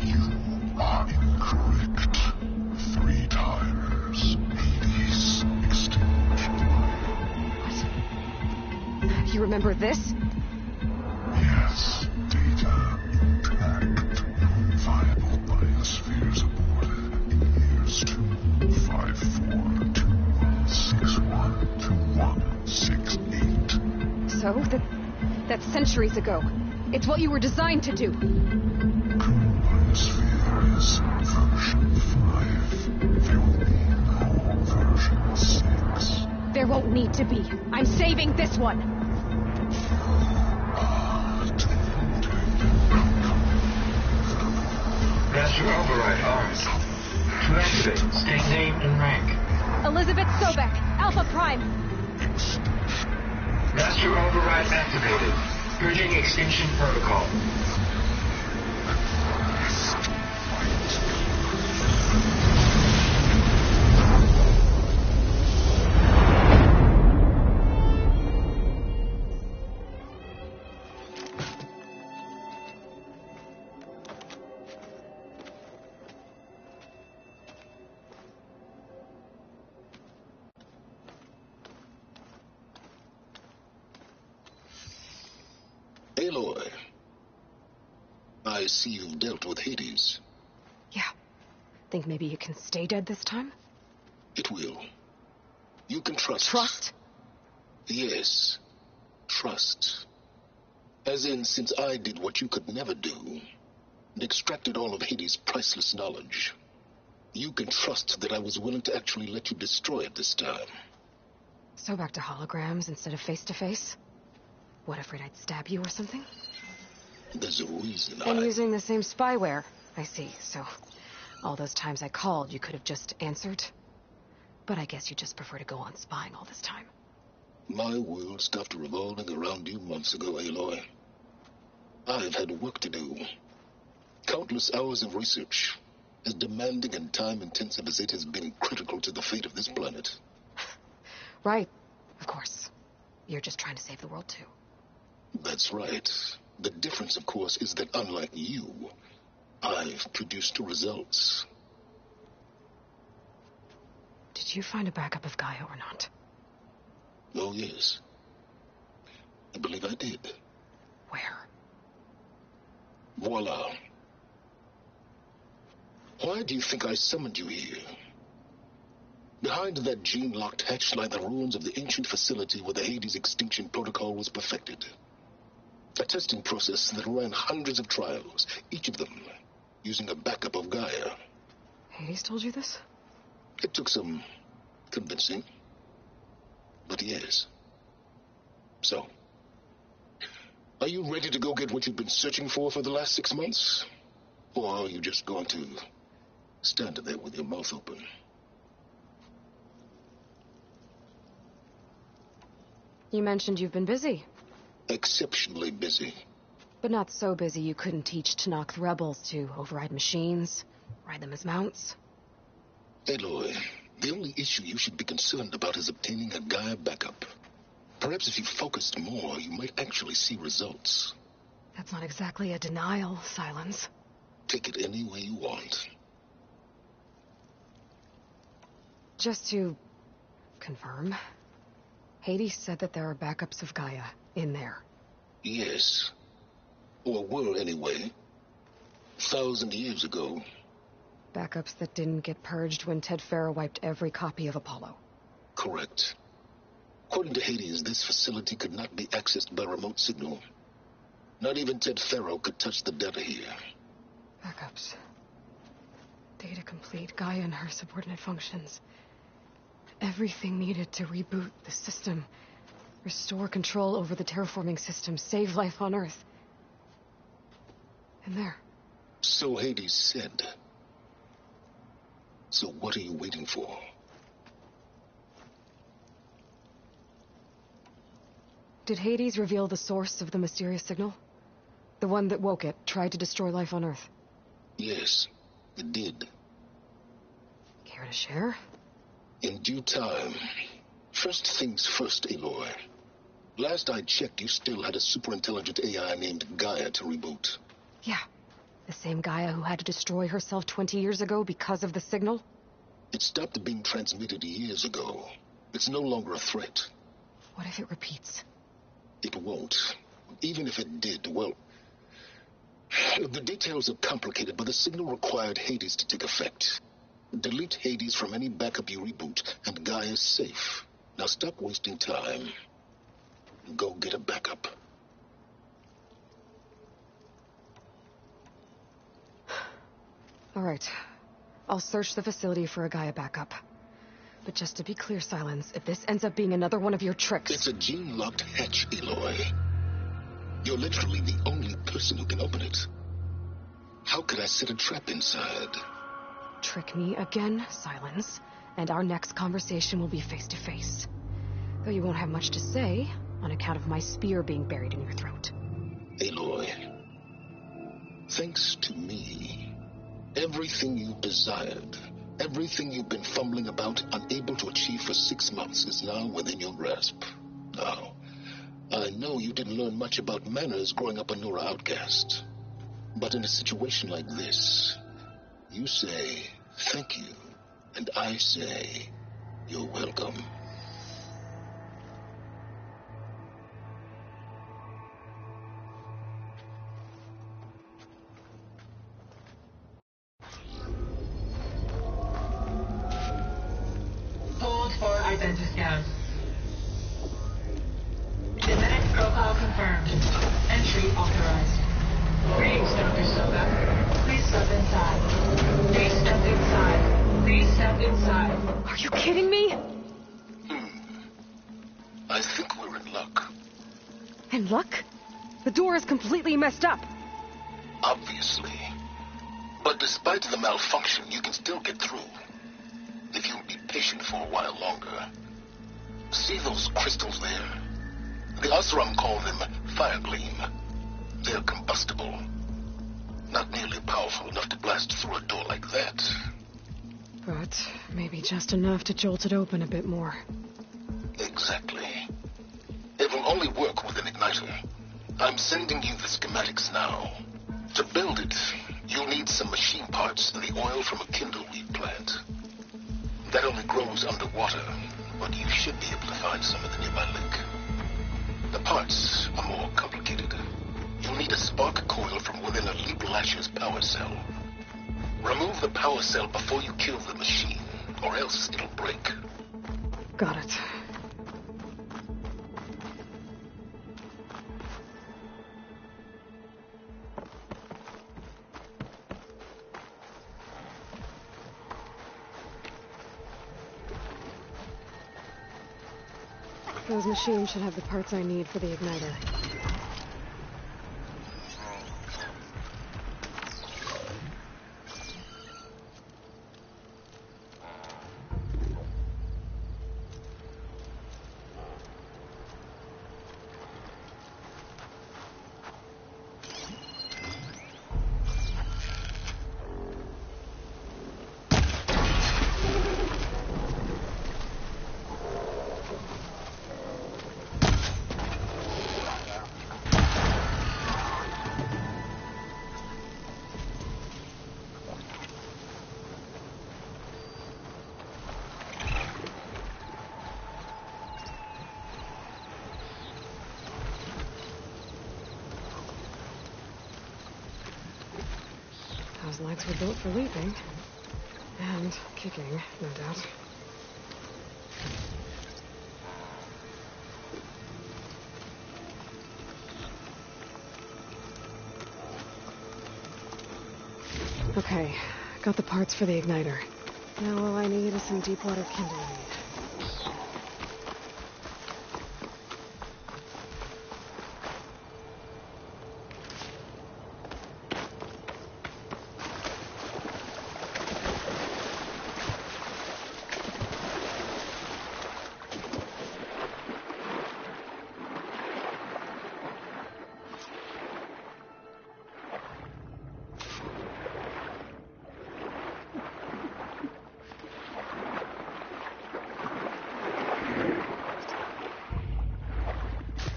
You are incorrect. 3 times. Hades extinction. What? You remember this? Yes. Data intact. Non-viable biospheres aborted in years 254, 2161, 2168. So, that's centuries ago. It's what you were designed to do. Current biosphere is version 5. There will be no version 6. There won't need to be. I'm saving this one. Master override arms. To activate, state name and rank. Elizabeth Sobek, Alpha Prime. Master override activated. Purging extinction protocol. Aloy, I see you've dealt with Hades. Yeah, Think maybe it can stay dead this time? It will. You can trust. Trust? Yes. Trust. As in, since I did what you could never do, and extracted all of Hades' priceless knowledge, you can trust that I was willing to actually let you destroy it this time. So back to holograms instead of face-to-face? What, afraid I'd stab you or something? There's a reason And using the same spyware. I see, so all those times I called, you could have just answered? But I guess you just prefer to go on spying all this time. My world stopped revolving around you months ago, Aloy. I've had work to do. Countless hours of research, as demanding and time-intensive as it has been critical to the fate of this planet. Right, of course. You're just trying to save the world, too. That's right. The difference, of course, is that unlike you, I've produced results. Did you find a backup of Gaia or not? Oh, yes. I believe I did. Where? Voila. Why do you think I summoned you here? Behind that gene-locked hatch lie the ruins of the ancient facility where the Hades extinction protocol was perfected. A testing process that ran hundreds of trials, each of them using a backup of Gaia. Hades told you this? It took some convincing. But yes. So, are you ready to go get what you've been searching for the last 6 months? Or are you just going to stand there with your mouth open? You mentioned you've been busy. Exceptionally busy. But not so busy you couldn't teach Tanakh rebels to override machines, ride them as mounts. Aloy, the only issue you should be concerned about is obtaining a Gaia backup. Perhaps if you focused more, you might actually see results. That's not exactly a denial, Silence. Take it any way you want. Just to confirm, Hades said that there are backups of Gaia in there. Yes. Or were, anyway. 1,000 years ago. Backups that didn't get purged when Ted Farrow wiped every copy of Apollo. Correct. According to Hades, this facility could not be accessed by remote signal. Not even Ted Farrow could touch the data here. Backups. Data complete, Gaia and her subordinate functions. Everything needed to reboot the system. Restore control over the terraforming system. Save life on Earth. And there. So Hades said. So what are you waiting for? Did Hades reveal the source of the mysterious signal? The one that woke it, tried to destroy life on Earth? Yes, it did. Care to share? In due time. First things first, Aloy. Last I checked, you still had a superintelligent AI named Gaia to reboot. Yeah. The same Gaia who had to destroy herself 20 years ago because of the signal? It stopped being transmitted years ago. It's no longer a threat. What if it repeats? It won't. Even if it did, well... The details are complicated, but the signal required Hades to take effect. Delete Hades from any backup you reboot, and Gaia's safe. Now stop wasting time. Go get a backup. All right. I'll search the facility for a Gaia backup. But just to be clear, Silence, if this ends up being another one of your tricks... It's a gene-locked hatch, Aloy. You're literally the only person who can open it. How could I set a trap inside? Trick me again, Silence, and our next conversation will be face-to-face. Though you won't have much to say, on account of my spear being buried in your throat. Aloy, thanks to me, everything you desired, everything you've been fumbling about, unable to achieve for 6 months, is now within your grasp. Now, I know you didn't learn much about manners growing up a Nora outcast. But in a situation like this, you say, thank you, and I say, you're welcome. Identi-scan. Genetic profile confirmed. Entry authorized. Greetings, Dr. Soga. Please step inside. Please step inside. Please step inside. Are you kidding me? I think we're in luck. In luck? The door is completely messed up. Obviously. But despite the malfunction, you can still get through. If you'll be patient for a while longer. See those crystals there? The Osram call them fire gleam. They're combustible. Not nearly powerful enough to blast through a door like that. But maybe just enough to jolt it open a bit more. Exactly. It will only work with an igniter. I'm sending you the schematics now. To build it, you'll need some machine parts and the oil from a kindleweed plant. That only grows underwater, but you should be able to find some in the nearby lake. The parts are more complicated. You'll need a spark coil from within a Leap Lasher's power cell. Remove the power cell before you kill the machine, or else it'll break. Got it. Those machines should have the parts I need for the igniter. Those legs were built for leaping. And kicking, no doubt. Okay, got the parts for the igniter. Now all I need is some deep water kindleweed.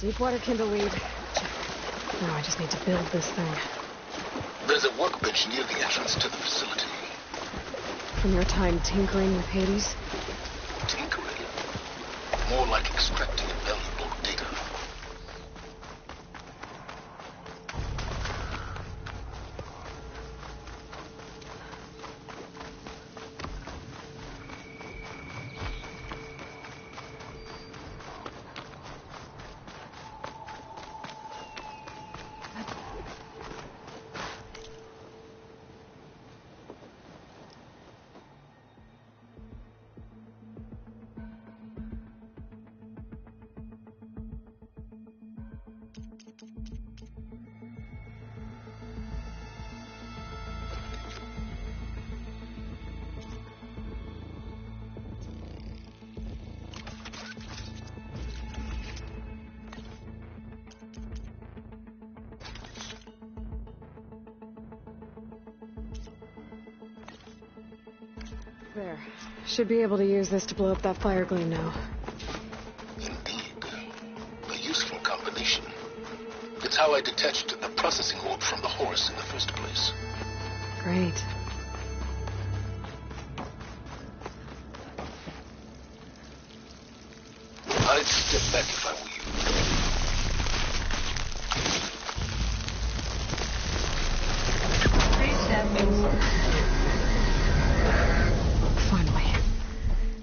Deepwater kindleweed. Check. Now I just need to build this thing. There's a workbench near the entrance to the facility. From your time tinkering with Hades? Tinkering? More like extracting valuable data. There. Should be able to use this to blow up that fire gleam now. Indeed. A useful combination. It's how I detached the processing orb from the Horus in the first place. Great. I'd step back if I were you. Please step inside. Finally.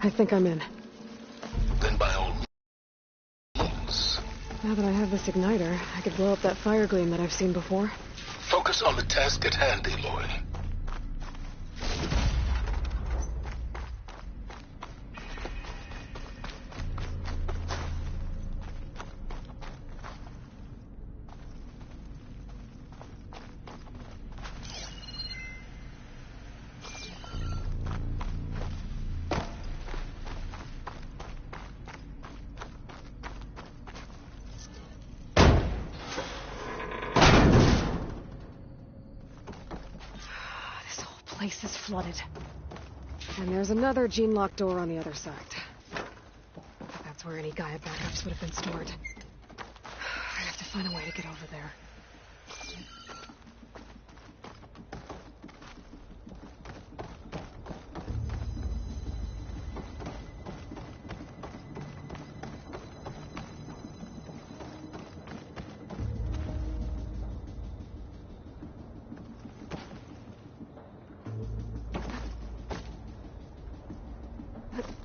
I think I'm in. Now that I have this igniter, I could blow up that fire gleam that I've seen before. Focus on the task at hand, Aloy. Place is flooded. And there's another gene-locked door on the other side. That's where any Gaia backups would have been stored. I have to find a way to get over there.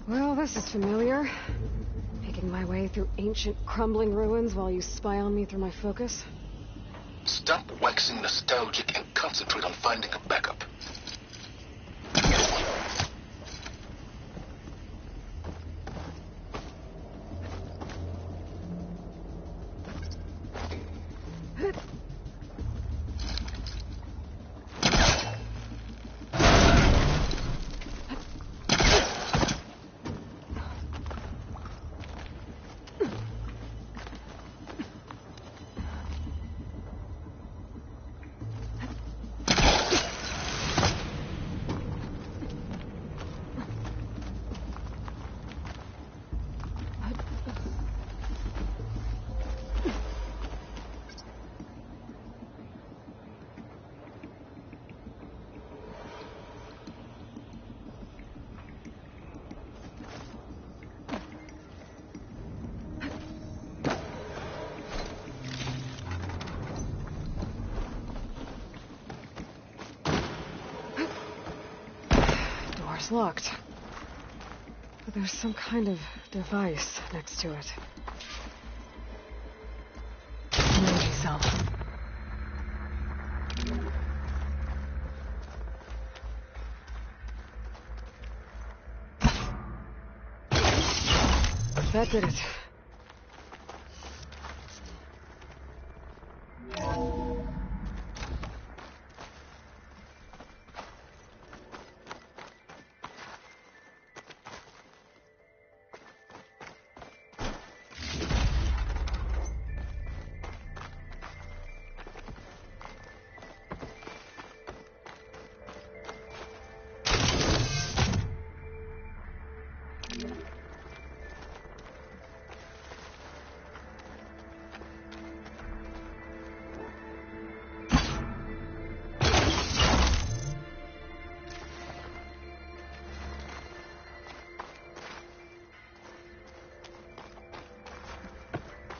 Well, this is familiar. Making my way through ancient, crumbling ruins while you spy on me through my focus. Stop waxing nostalgic and concentrate on finding a backup. Door's locked. But there's some kind of device next to it. Maybe so. That did it.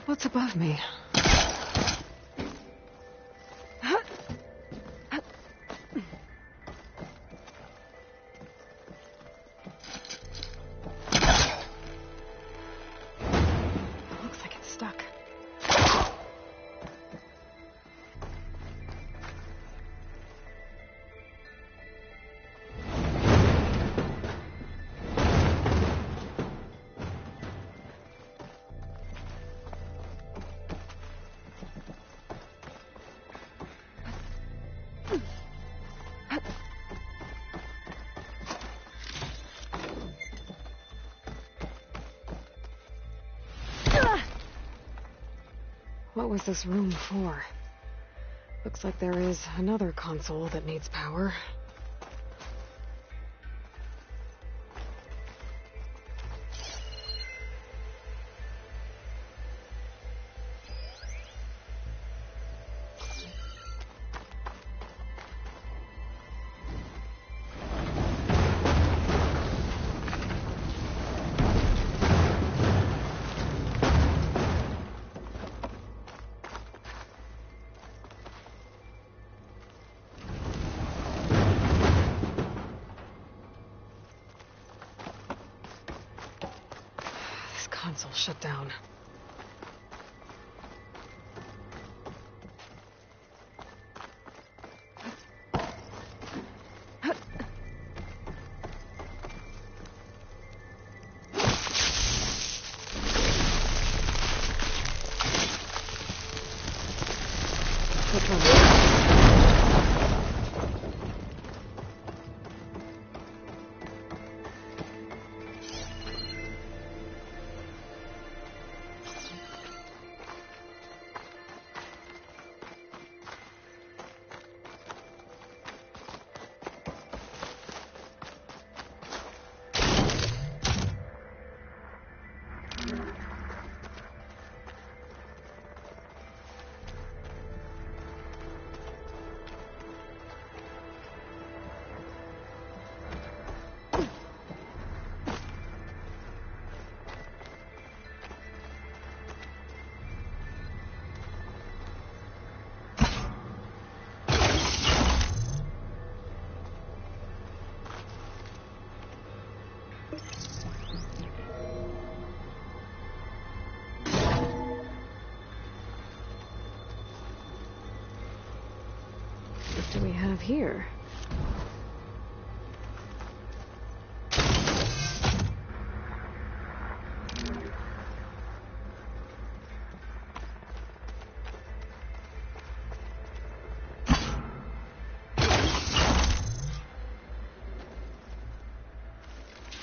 What's above me? Looks like it's stuck. What was this room for? Looks like there is another console that needs power. Console shut down. Which one? What do we have here?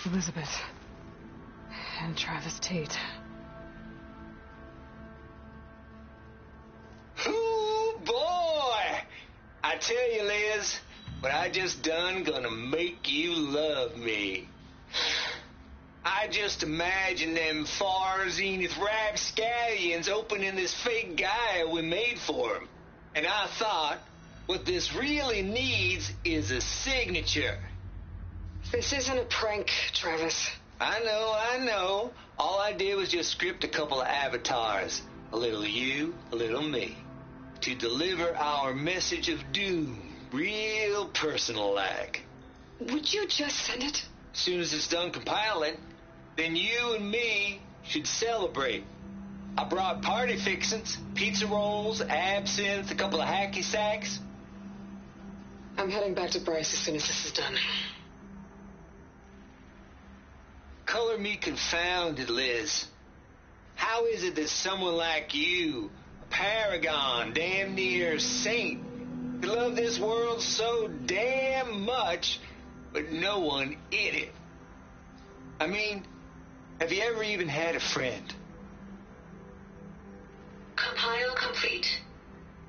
Elizabeth and Travis Tate. Ooh, boy! I tell you, Liz, what I just done gonna make you love me. I just imagine them far zenith rapscallions opening this fake guy we made for him. And I thought, what this really needs is a signature. This isn't a prank, Travis. I know. All I did was just script a couple of avatars. A little you, a little me. To deliver our message of doom, real personal-like. Would you just send it? As soon as it's done compiling, then you and me should celebrate. I brought party fixings, pizza rolls, absinthe, a couple of hacky sacks. I'm heading back to Bryce as soon as this is done. Color me confounded, Liz. How is it that someone like you, a paragon, damn near saint, could love this world so damn much, but no one in it? I mean, have you ever even had a friend? Compile complete.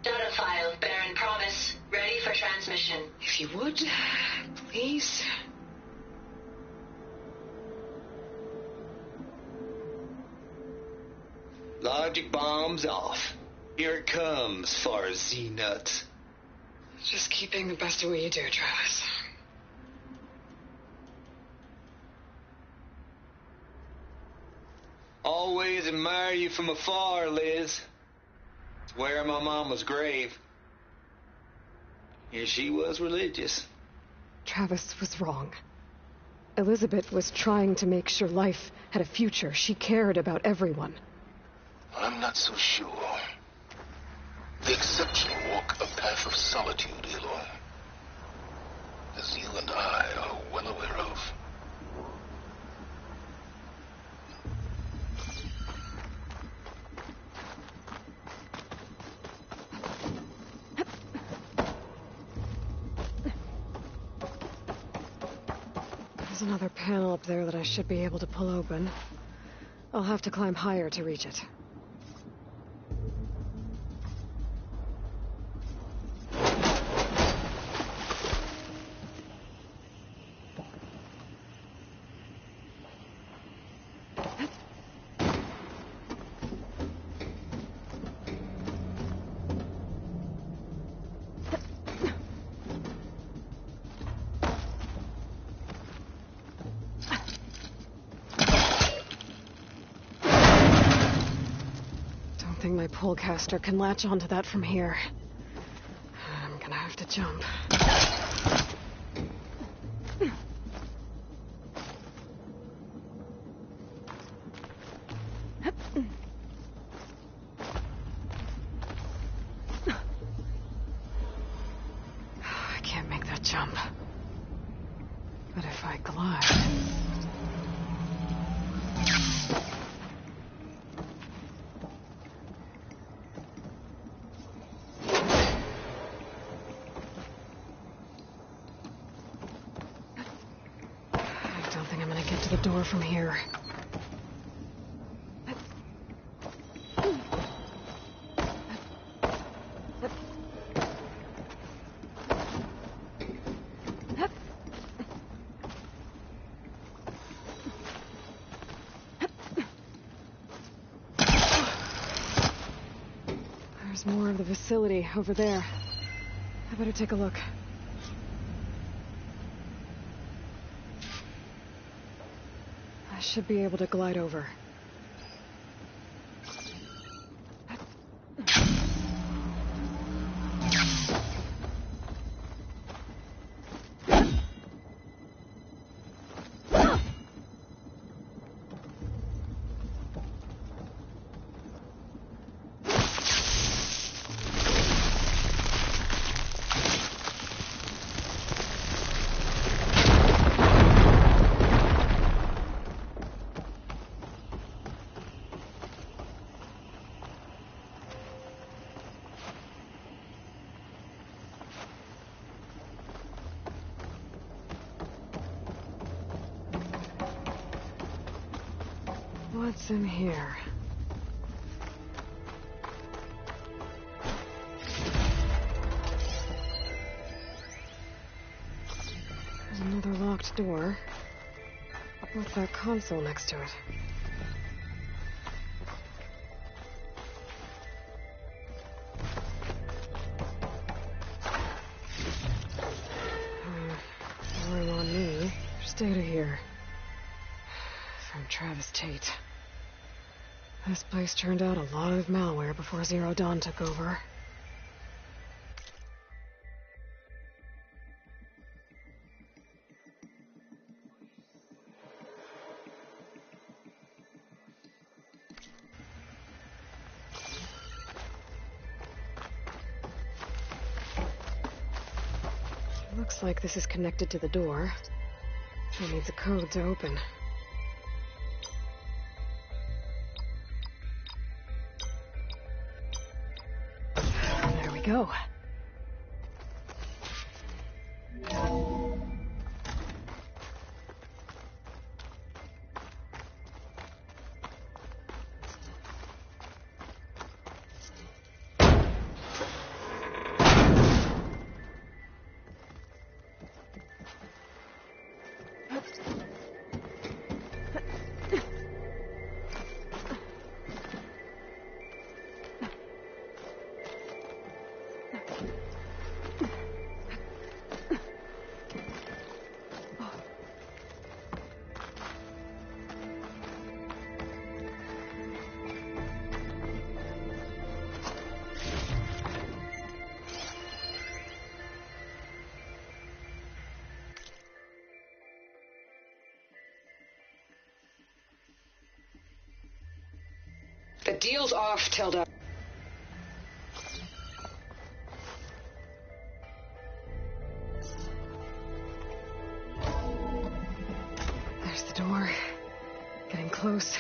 Data file, Baron Promise, ready for transmission. If you would, please. Logic bomb's off. Here it comes, far as Z-nuts. Just keeping the best of what you do, Travis. Always admire you from afar, Liz. It's where my mama's grave. And she was religious. Travis was wrong. Elizabeth was trying to make sure life had a future. She cared about everyone. I'm not so sure. The exceptional walk a path of solitude, Aloy, as you and I are well aware of. There's another panel up there that I should be able to pull open. I'll have to climb higher to reach it. My pullcaster can latch onto that from here. I'm gonna have to jump. I can't make that jump. But if I glide... door from here. There's more of the facility over there. I better take a look. I should be able to glide over. What's in here? There's another locked door. What's that console next to it? Worrying on me. Just out of here. From Travis Tate. This place turned out a lot of malware before Zero Dawn took over. Looks like this is connected to the door. It needs a code to open. There we go. The deal's off, Tilda. There's the door. Getting close.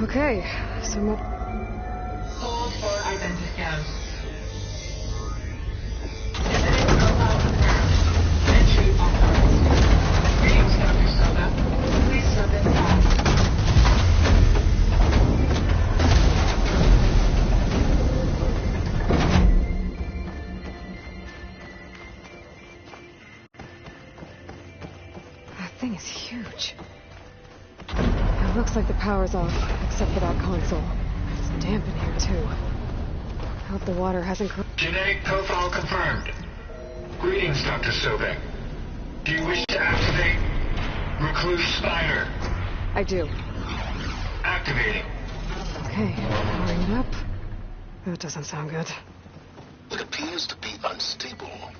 Okay, so what? Hold for identicam. Identity profile confirmed. Entry authorized. Greetings, Dr. Soda. Please step inside. That thing is huge. It looks like the power's off, except for that console. It's damp in here, too. I hope the water hasn't... Genetic profile confirmed. Greetings, Dr. Sobek. Do you wish to activate Recluse Spider? I do. Activating. Okay, powering it up. That doesn't sound good. It appears to be unstable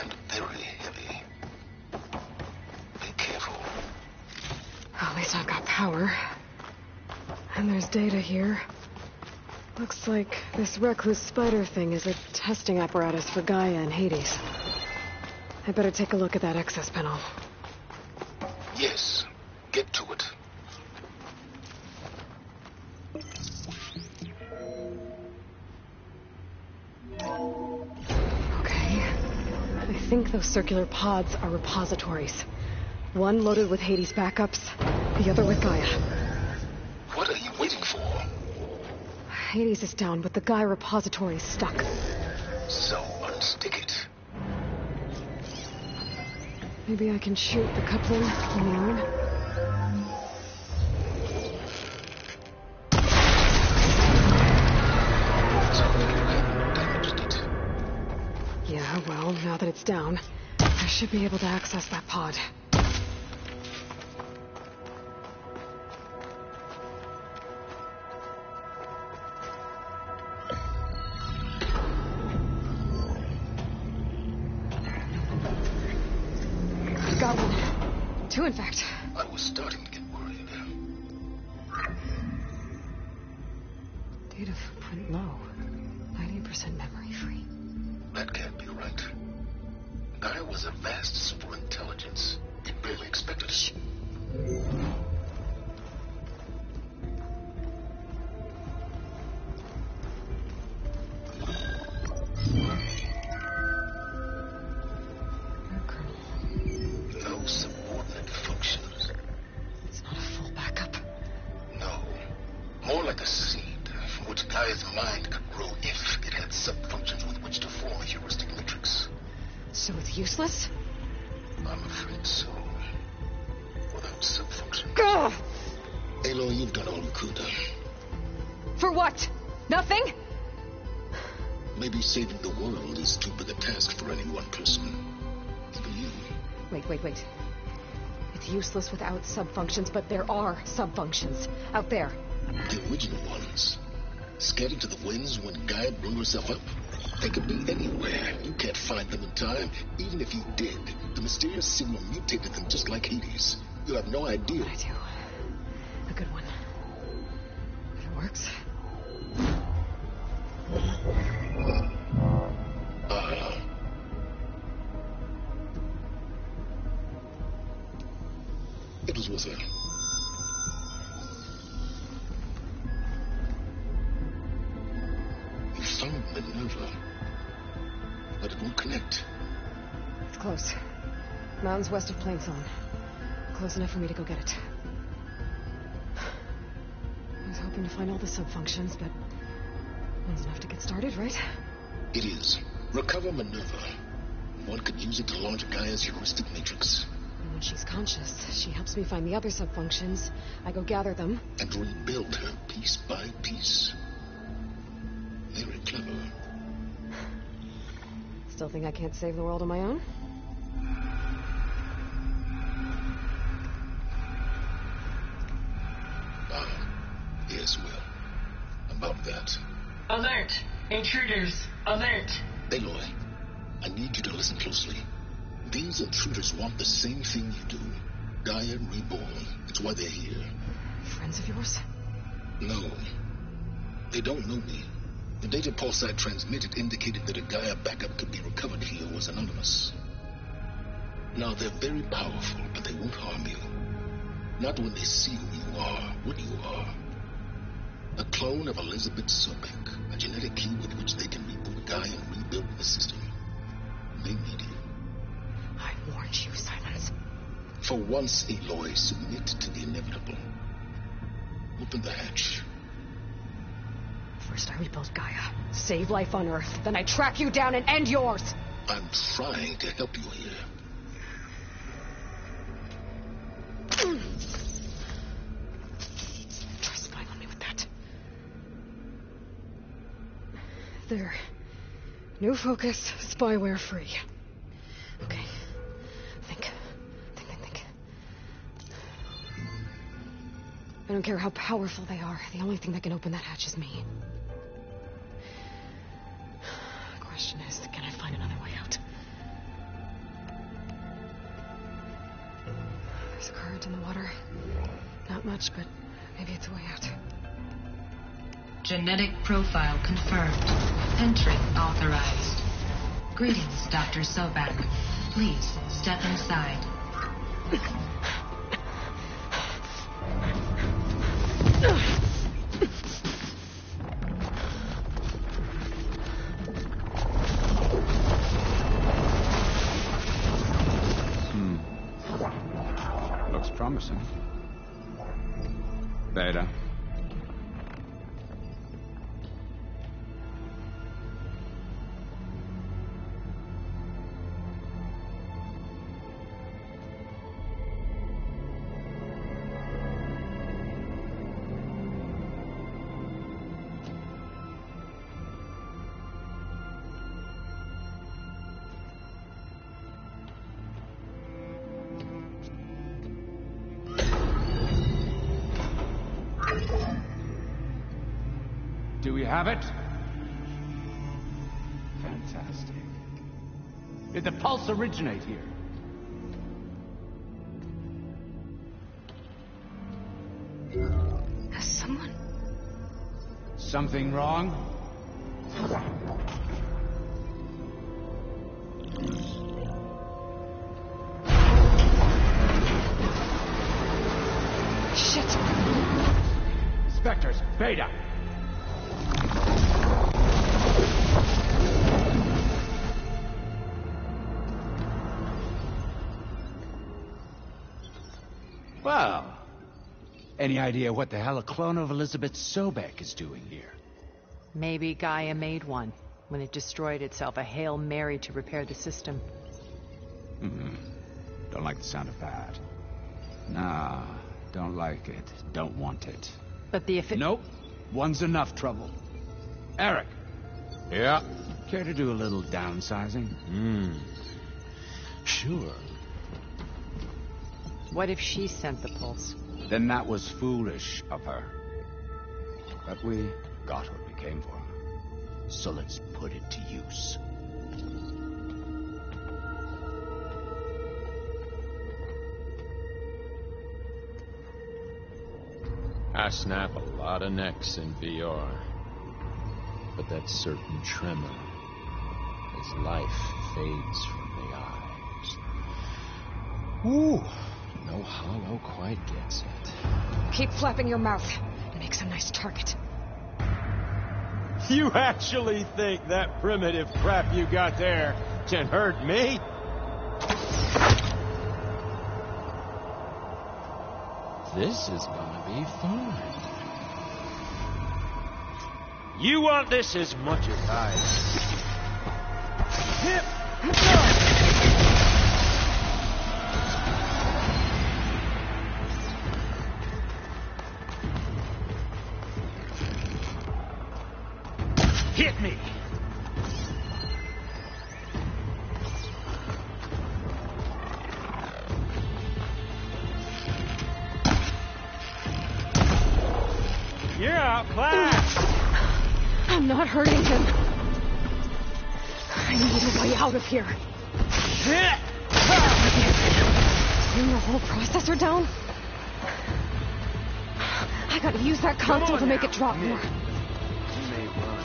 and very heavy. Be careful. At least I've got power. And there's data here. Looks like this Recluse Spider thing is a testing apparatus for Gaia and Hades. I better take a look at that access panel. Yes, get to it. Okay. I think those circular pods are repositories. One loaded with Hades backups, the other with Gaia. What are you waiting for? Hades is down, but the Gaia repository is stuck. So unstick it. Maybe I can shoot the coupling from the arm? Yeah, well, now that it's down, I should be able to access that pod. Got one. Two, in fact. I was starting to get worried. Data footprint low. 90% memory free. That can't be right. Gaia was a vast super intelligence. It barely expected it. No subordinate functions. It's not a full backup. No. More like a seed from which Gaia's mind could grow if it had sub-functions with which to form a heuristic matrix. So it's useless? I'm afraid so. Without sub-functions. Gah! Aloy, you've done all you could. For what? Nothing? Maybe saving the world is too big a task for any one person. Even you. Wait. It's useless without sub-functions, but there are sub-functions out there. The original ones. Scattered to the winds when Gaia blew herself up. They could be anywhere. You can't find them in time. Even if you did, the mysterious signal mutated them just like Hades. You have no idea. I do. A good one. If it works. It was with her. You found Minerva, but it won't connect. It's close. Mountains west of Plainzone. Close enough for me to go get it. I was hoping to find all the sub-functions, but one's enough to get started, right? It is. Recover Minerva. One could use it to launch Gaia's heuristic matrix. And when she's conscious, she helps me find the other sub-functions. I go gather them. And rebuild her piece by piece. Very clever. Still think I can't save the world on my own? Yes, well, about that. Alert! Intruders! Alert! Aloy, I need you to listen closely. These intruders want the same thing you do. Gaia reborn. It's why they're here. Friends of yours? No. They don't know me. The data pulse I transmitted indicated that a Gaia backup could be recovered here was anonymous. Now, they're very powerful, but they won't harm you. Not when they see who you are, what you are. clone of Elizabeth Sobek, a genetic key with which they can reboot Gaia and rebuild the system. They need you. I warned you, Silence. For once, Aloy, submit to the inevitable. Open the hatch. First I rebuild Gaia, save life on Earth, then I track you down and end yours! I'm trying to help you here. Try spying on me with that. There. New focus, spyware free. Okay. Think. I don't care how powerful they are. The only thing that can open that hatch is me. The question is, can I find another way out? There's a current in the water. Not much, but maybe it's a way out. Genetic profile confirmed. Entry authorized. Greetings, Dr. Sobek. Please step inside. Looks promising. Beta. Do we have it? Fantastic. Did the pulse originate here? Has someone... Something wrong? Shit! Spectres, Beta! Well, any idea what the hell a clone of Elizabeth Sobek is doing here? Maybe Gaia made one when it destroyed itself, a Hail Mary to repair the system. Don't like the sound of that. Nah, don't like it. Don't want it. But the if it... Nope. One's enough trouble. Eric. Yeah? Care to do a little downsizing? Sure. What if she sent the pulse? Then that was foolish of her. But we got what we came for. So let's put it to use. I snap a lot of necks in VR. But that certain tremor as life fades from the eyes. Ooh, no hollow quite gets it. Keep flapping your mouth. It makes a nice target. You actually think that primitive crap you got there can hurt me? This is gonna be fun. You want this as much as I Hit me! You're outclassed! I'm not hurting him. I need a way out of here. Bring the whole processor down? I gotta use that console to make it drop more. You may run.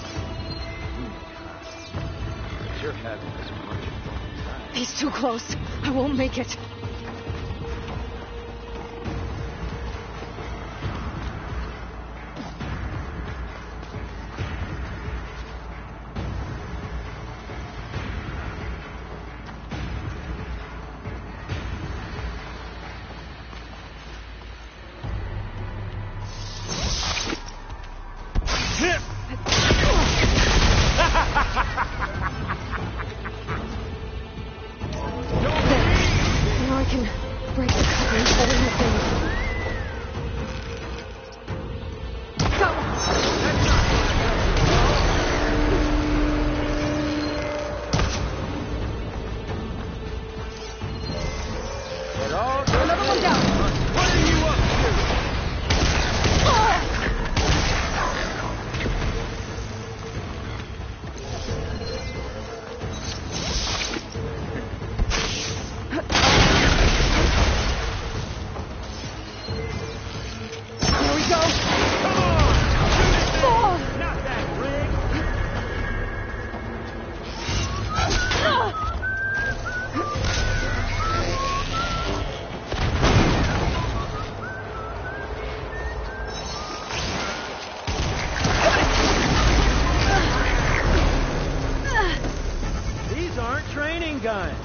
But you're having as much fun. He's too close. I won't make it. time.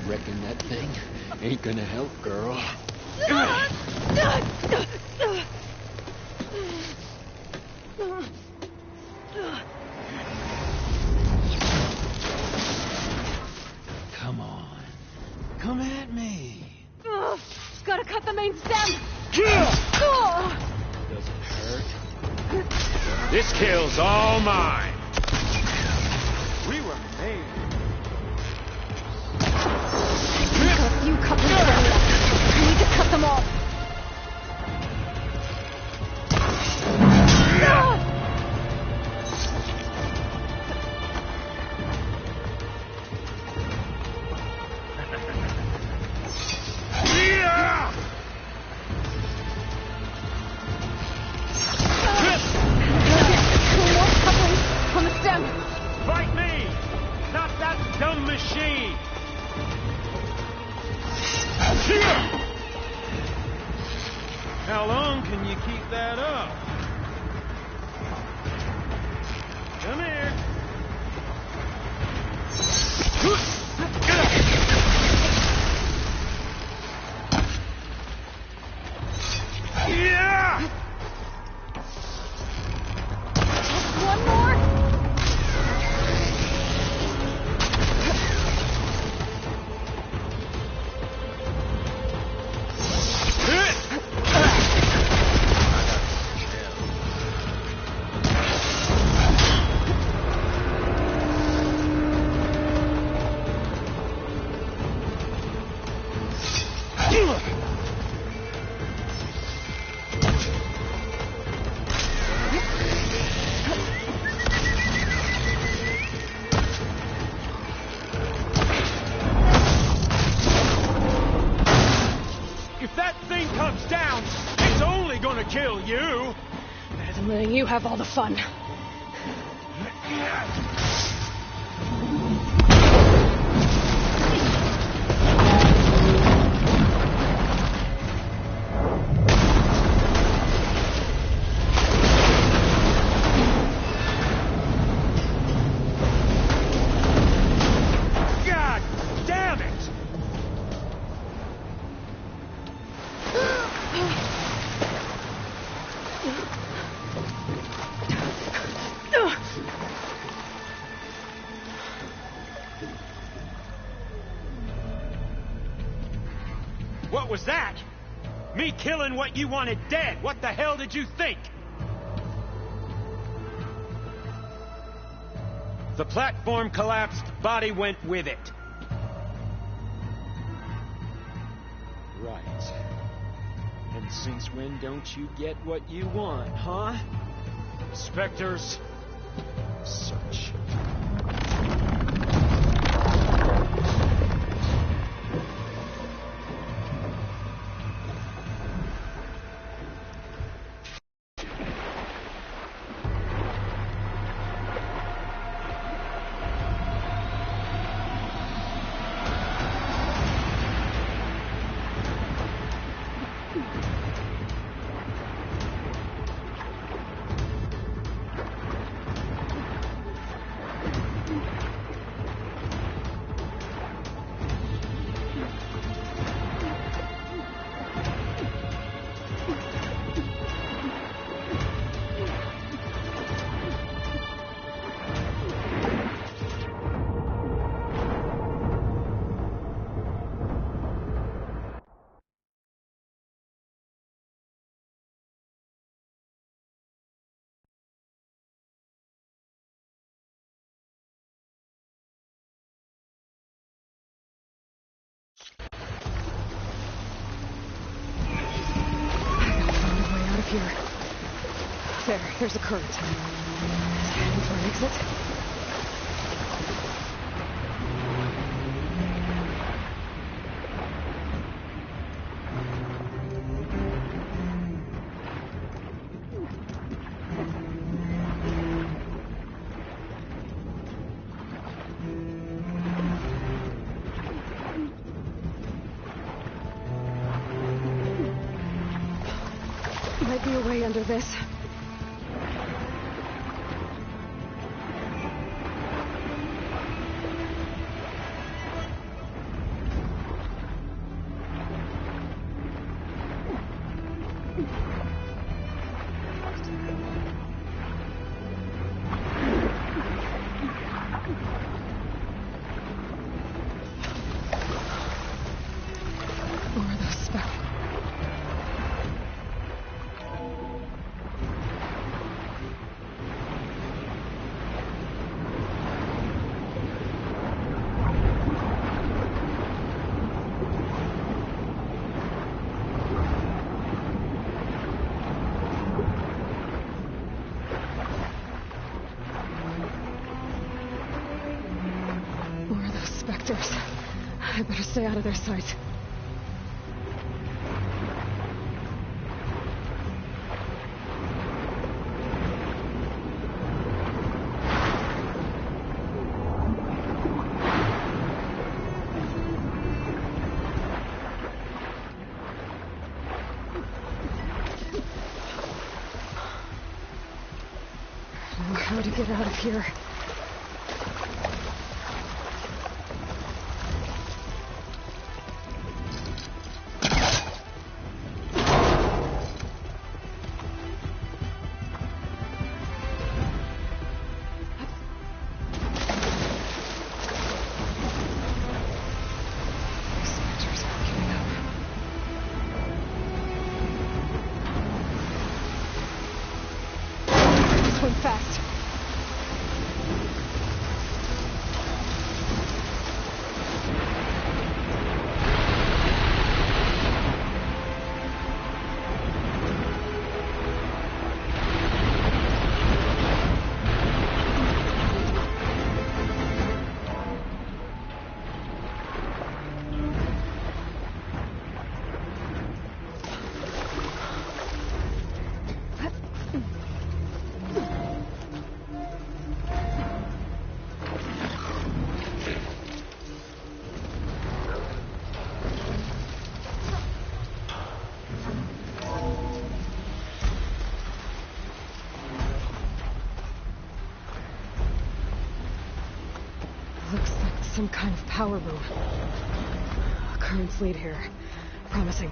Reckon that thing ain't gonna help, girl. Come on. Come at me. Gotta cut the main stem. Doesn't hurt. This kill's all mine. We were made. I've got a few couplings coming up. I need to cut them all. Fight me, not that dumb machine. How long can you keep that up? Come here. Yeah! Just one more. If that thing comes down, it's only gonna kill you. Better than letting you have all the fun. God damn it! What was that? Me killing what you wanted dead. What the hell did you think? The platform collapsed, body went with it. Right. And since when don't you get what you want, huh? Spectres, search. Here. There's a current. Scanning for an exit. might be a way under this. I better stay out of their sight. I don't know how to get out of here. Fast. Looks like some kind of power room. Currents lead here. Promising.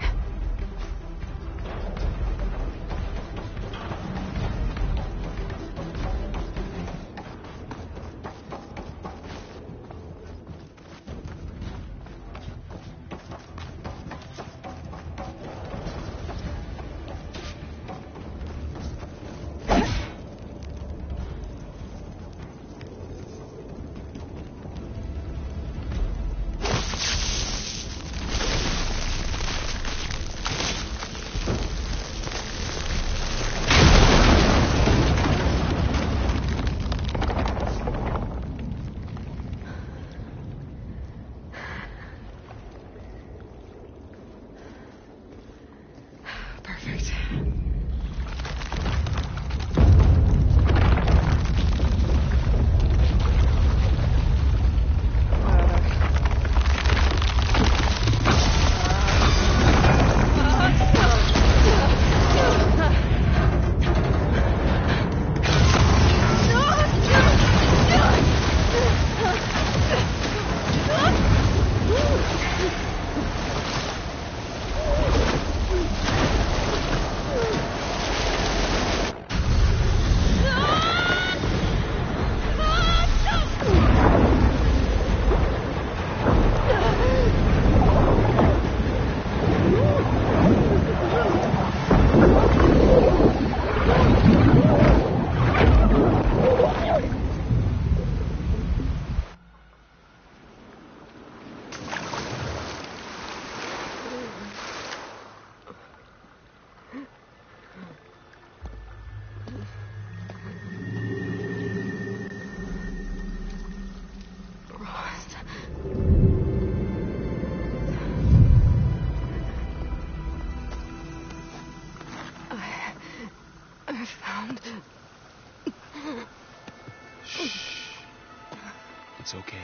It's okay.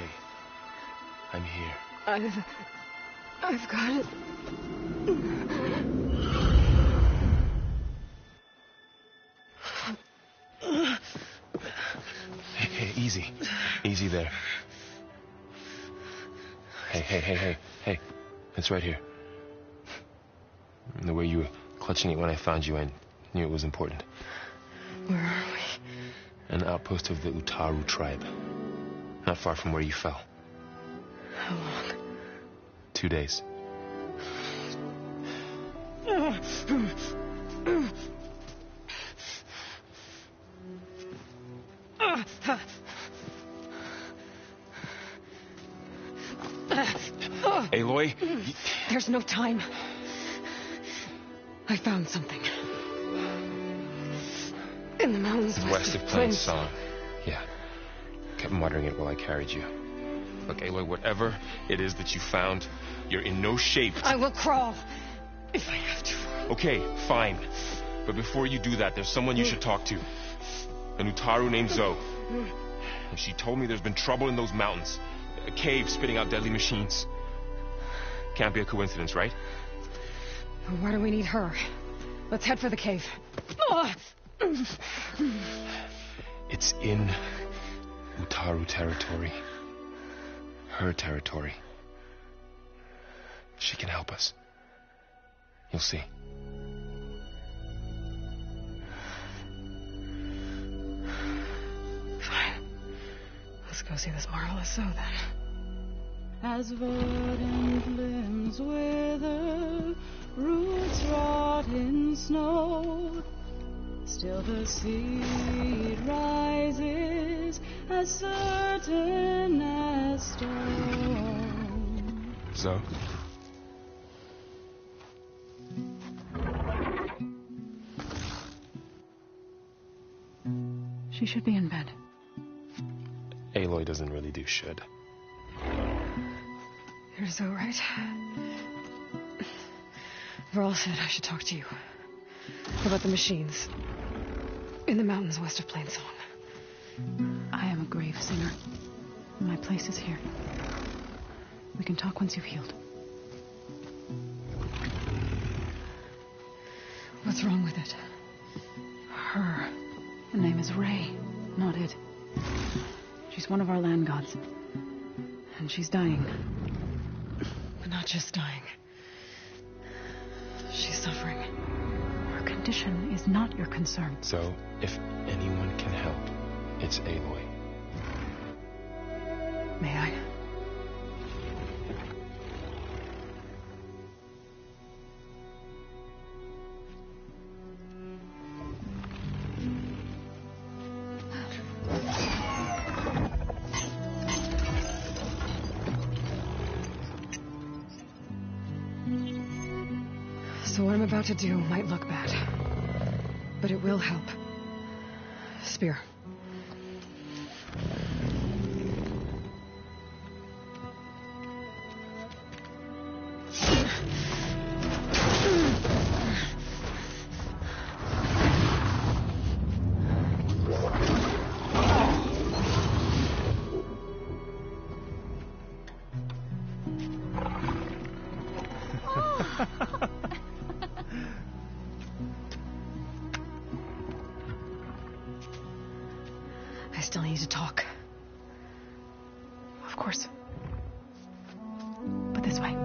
I'm here. I've got it. Easy there. Hey. It's right here. The way you were clutching it when I found you, I knew it was important. Where are we? An outpost of the Utaru tribe. Not far from where you fell. How long? 2 days. Aloy? There's no time. I found something. In the mountains West of Plain Song. Yeah. Kept muttering it while I carried you. Look, Aloy, whatever it is that you found, you're in no shape. I will crawl. If I have to. Okay, fine. But before you do that, there's someone you should talk to. An Utaru named Zoe. And she told me there's been trouble in those mountains. A cave spitting out deadly machines. Can't be a coincidence, right? Why do we need her? Let's head for the cave. It's in Utaru territory. Her territory. She can help us. You'll see. Fine. Let's go see this marvelous Zoe then. As verdant limbs wither, roots rot in snow, still the seed rises as certain as stone. Zoe? She should be in bed. Aloy doesn't really do should. You're so right. Varl said I should talk to you. About the machines. In the mountains west of Plain Song. I am a grave singer. My place is here. We can talk once you've healed. What's wrong with it? Her. Her name is Ray, not it. She's one of our land gods. And she's dying. But not just dying. She's suffering. Her condition is not your concern. So, if anyone can help, it's Aloy. May I? So what I'm about to do might look bad, but it will help. Spear. I still need to talk. Of course. But this way.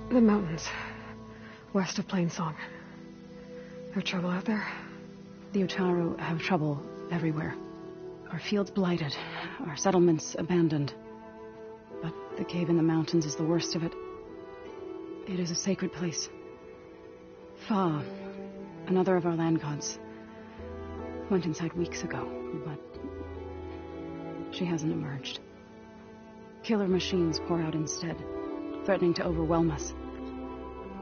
The mountains. West of Plain Song. There trouble out there? The Utaru have trouble everywhere. Our fields blighted, our settlements abandoned. But the cave in the mountains is the worst of it. It is a sacred place. Fa, another of our land gods, went inside weeks ago, but she hasn't emerged. Killer machines pour out instead, threatening to overwhelm us.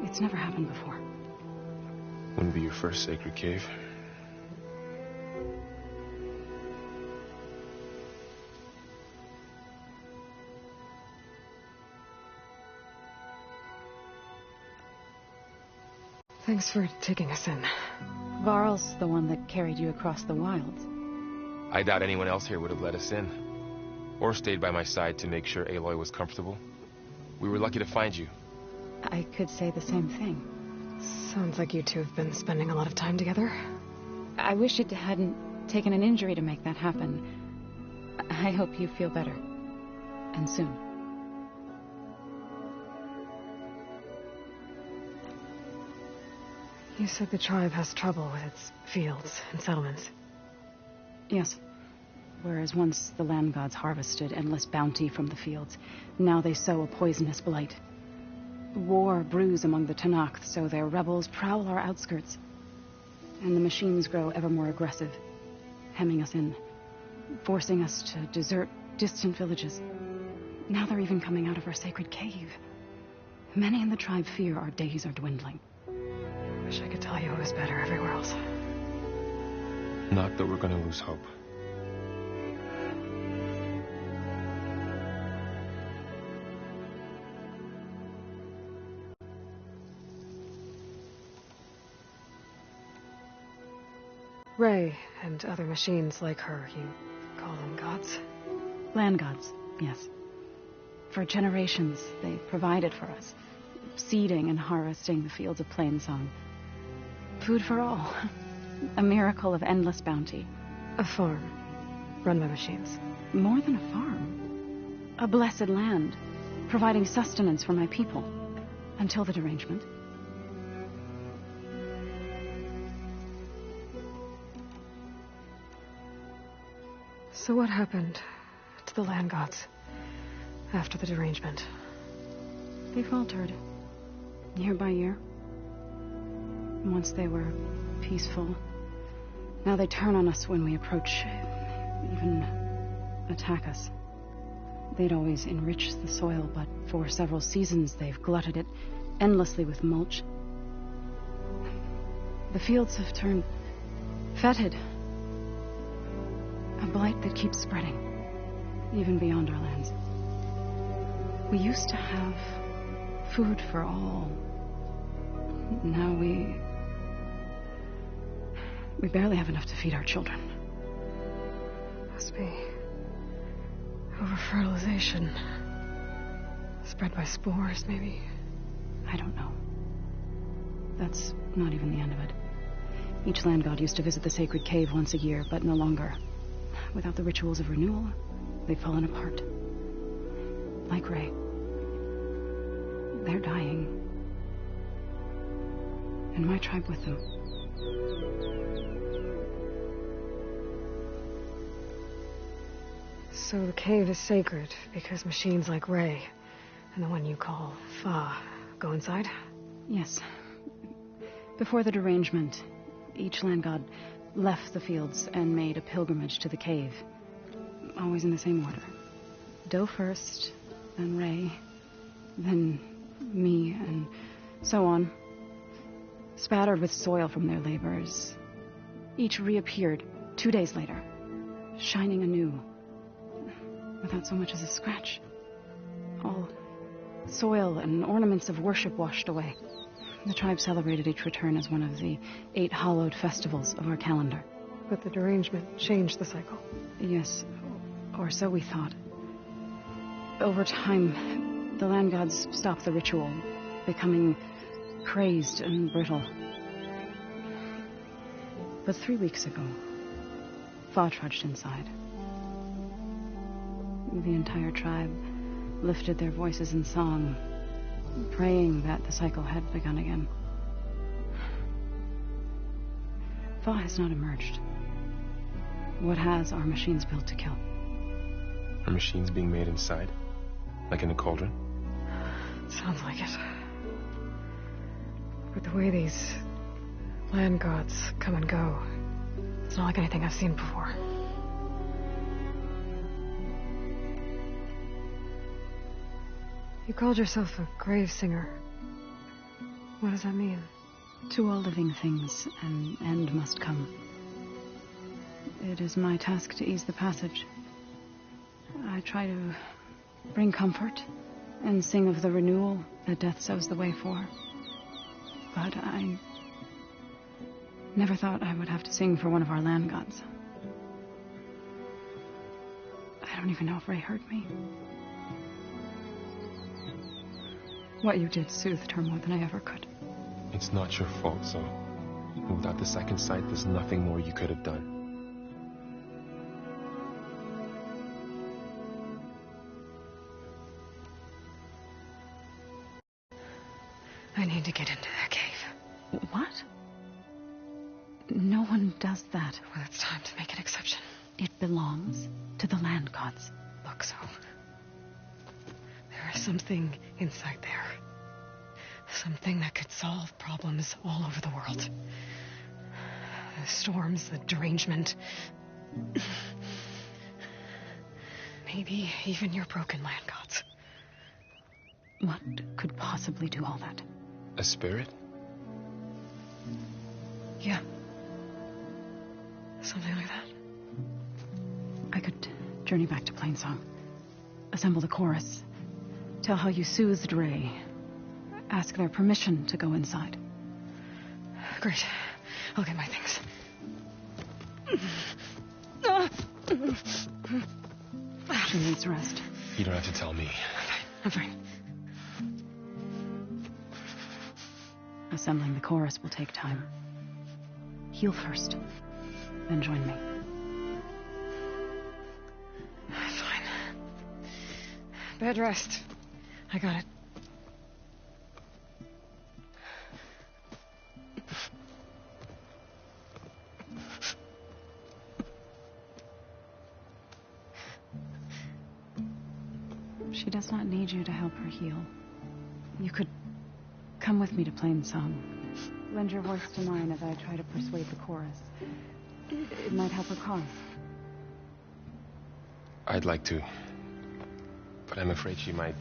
It's never happened before. Wouldn't be your first sacred cave. Thanks for taking us in. Varl's the one that carried you across the wilds. I doubt anyone else here would have let us in. Or stayed by my side to make sure Aloy was comfortable. We were lucky to find you. I could say the same thing. Sounds like you two have been spending a lot of time together. I wish it hadn't taken an injury to make that happen. I hope you feel better. And soon. You said the tribe has trouble with its fields and settlements. Yes. Whereas once the land gods harvested endless bounty from the fields, now they sow a poisonous blight. War brews among the Tenakth, so their rebels prowl our outskirts. And the machines grow ever more aggressive, hemming us in, forcing us to desert distant villages. Now they're even coming out of our sacred cave. Many in the tribe fear our days are dwindling. Wish I could tell you it was better everywhere else. Not that we're gonna lose hope. Ray and other machines like her, you call them gods? Land gods, yes. For generations, they provided for us, seeding and harvesting the fields of Plainsong. Food for all. A miracle of endless bounty. A farm, run by machines. More than a farm. A blessed land, providing sustenance for my people. Until the derangement. So what happened to the land gods after the derangement? They faltered, year by year. Once they were peaceful, now they turn on us when we approach, even attack us. They'd always enriched the soil, but for several seasons they've glutted it endlessly with mulch. The fields have turned fetid. A blight that keeps spreading, even beyond our lands. We used to have food for all. Now we barely have enough to feed our children. Must be over-fertilization. Spread by spores, maybe. I don't know. That's not even the end of it. Each land god used to visit the sacred cave once a year, but no longer. Without the rituals of renewal, they've fallen apart. Like Ray. They're dying. And my tribe with them. So the cave is sacred because machines like Ray and the one you call Fa go inside? Yes. Before the derangement, each land god left the fields and made a pilgrimage to the cave. Always in the same order. Doe first, then Ray, then me, and so on. Spattered with soil from their labors. Each reappeared 2 days later, shining anew, without so much as a scratch. All soil and ornaments of worship washed away. The tribe celebrated each return as one of the 8 hallowed festivals of our calendar. But the derangement changed the cycle. Yes, or so we thought. Over time, the land gods stopped the ritual, becoming crazed and brittle. But 3 weeks ago, Fa trudged inside. The entire tribe lifted their voices in song, praying that the cycle had begun again. Fa has not emerged. What has are machines built to kill? Are machines being made inside? Like in a cauldron? Sounds like it. But the way these land gods come and go, it's not like anything I've seen before. You called yourself a grave singer. What does that mean? To all living things, an end must come. It is my task to ease the passage. I try to bring comfort and sing of the renewal that death sows the way for. But I never thought I would have to sing for one of our land gods. don't even know if Ray heard me. What you did soothed her more than I ever could. It's not your fault, so without the second sight, there's nothing more you could have done. I need to get into that cave. What? No one does that. Well, it's time to make an exception. It belongs to the land gods. Look, so there is something inside there. Something that could solve problems all over the world. The storms, the derangement. Maybe even your broken land gods. What could possibly do all that? A spirit? Yeah. Something like that. I could journey back to Plainsong. Assemble the chorus. Tell how you soothed Ray. Ask their permission to go inside. Great. I'll get my things. She needs rest. You don't have to tell me. I'm fine. Assembling the chorus will take time. Heal first, then join me. Fine. Bed rest. I got it. She does not need you to help her heal. You could come with me to Plainsong. Lend your voice to mine as I try to persuade the chorus. It might help her cause. I'd like to, but I'm afraid she might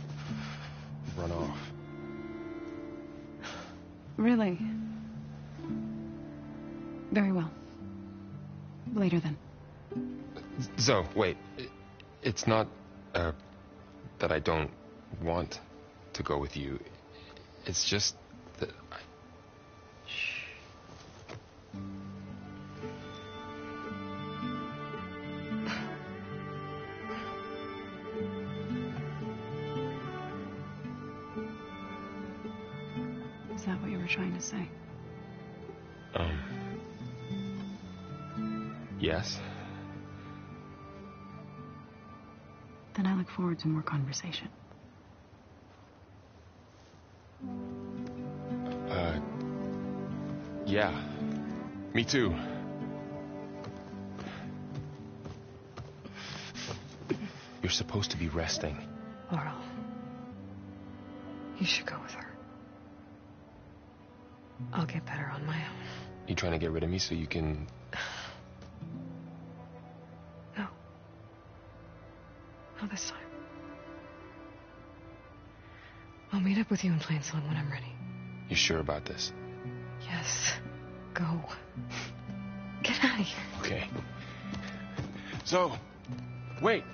run off. Really? Very well. Later then. Zoe, wait. It's not, that I don't want to go with you. It's just that Shh. Is that what you were trying to say? Yes. Then I look forward to more conversation. Yeah. Me too. You're supposed to be resting. Laurel, you should go with her. I'll get better on my own. You trying to get rid of me so you can... No. Not this time. I'll meet up with you in Plainsong when I'm ready. You sure about this? Yes. Go. Get out of here. Okay. So, wait.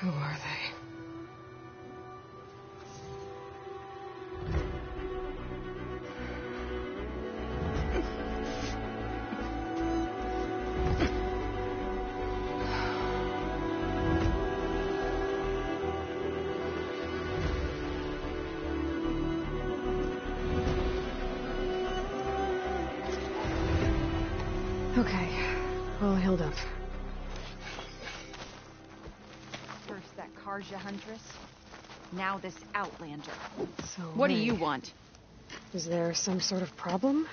Who are they? Okay, all healed up. First that Karja huntress, now this Outlander. So What do Ray, you want? Is there some sort of problem?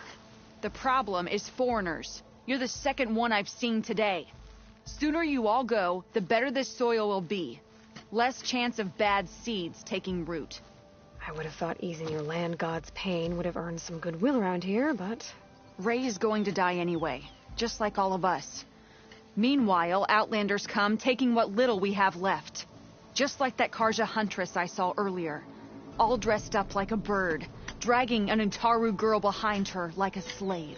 The problem is foreigners. You're the second one I've seen today. Sooner you all go, the better this soil will be. Less chance of bad seeds taking root. I would have thought easing your land god's pain would have earned some goodwill around here, but... Ray is going to die anyway, just like all of us. Meanwhile, Outlanders come, taking what little we have left. Just like that Karja huntress I saw earlier. All dressed up like a bird, dragging an Utaru girl behind her like a slave.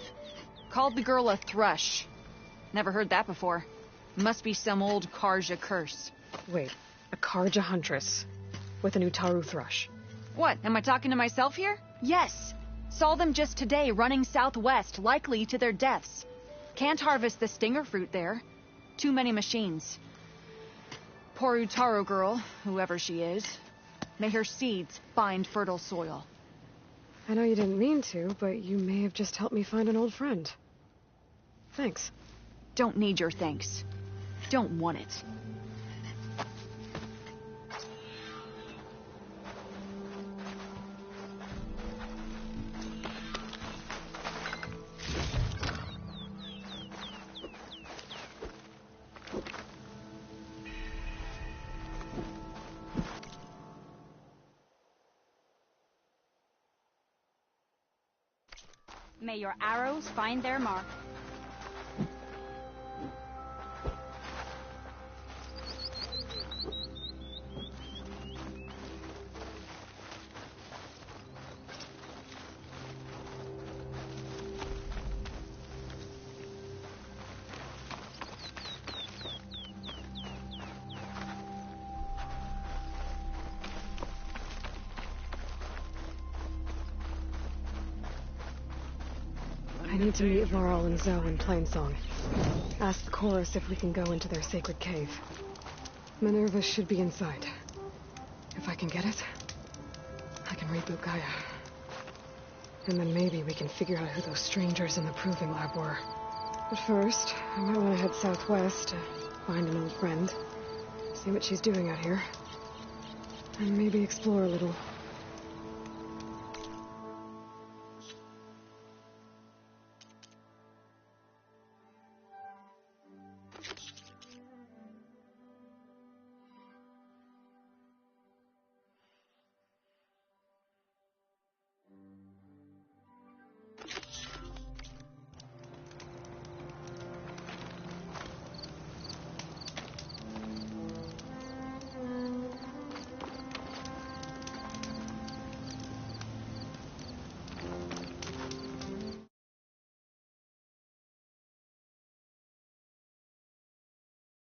Called the girl a thrush. Never heard that before. Must be some old Karja curse. Wait, a Karja huntress with an Utaru thrush. What, am I talking to myself here? Yes. Saw them just today running southwest, likely to their deaths. Can't harvest the stinger fruit there. Too many machines. Poor Utaru girl, whoever she is. May her seeds find fertile soil. I know you didn't mean to, but you may have just helped me find an old friend. Thanks. Don't need your thanks. Don't want it. May your arrows find their mark. I need to meet Varl and Zoe in Plainsong. Ask the chorus if we can go into their sacred cave. Minerva should be inside. If I can get it, I can reboot Gaia. And then maybe we can figure out who those strangers in the proving lab were. But first, I might want to head southwest to find an old friend. See what she's doing out here. And maybe explore a little.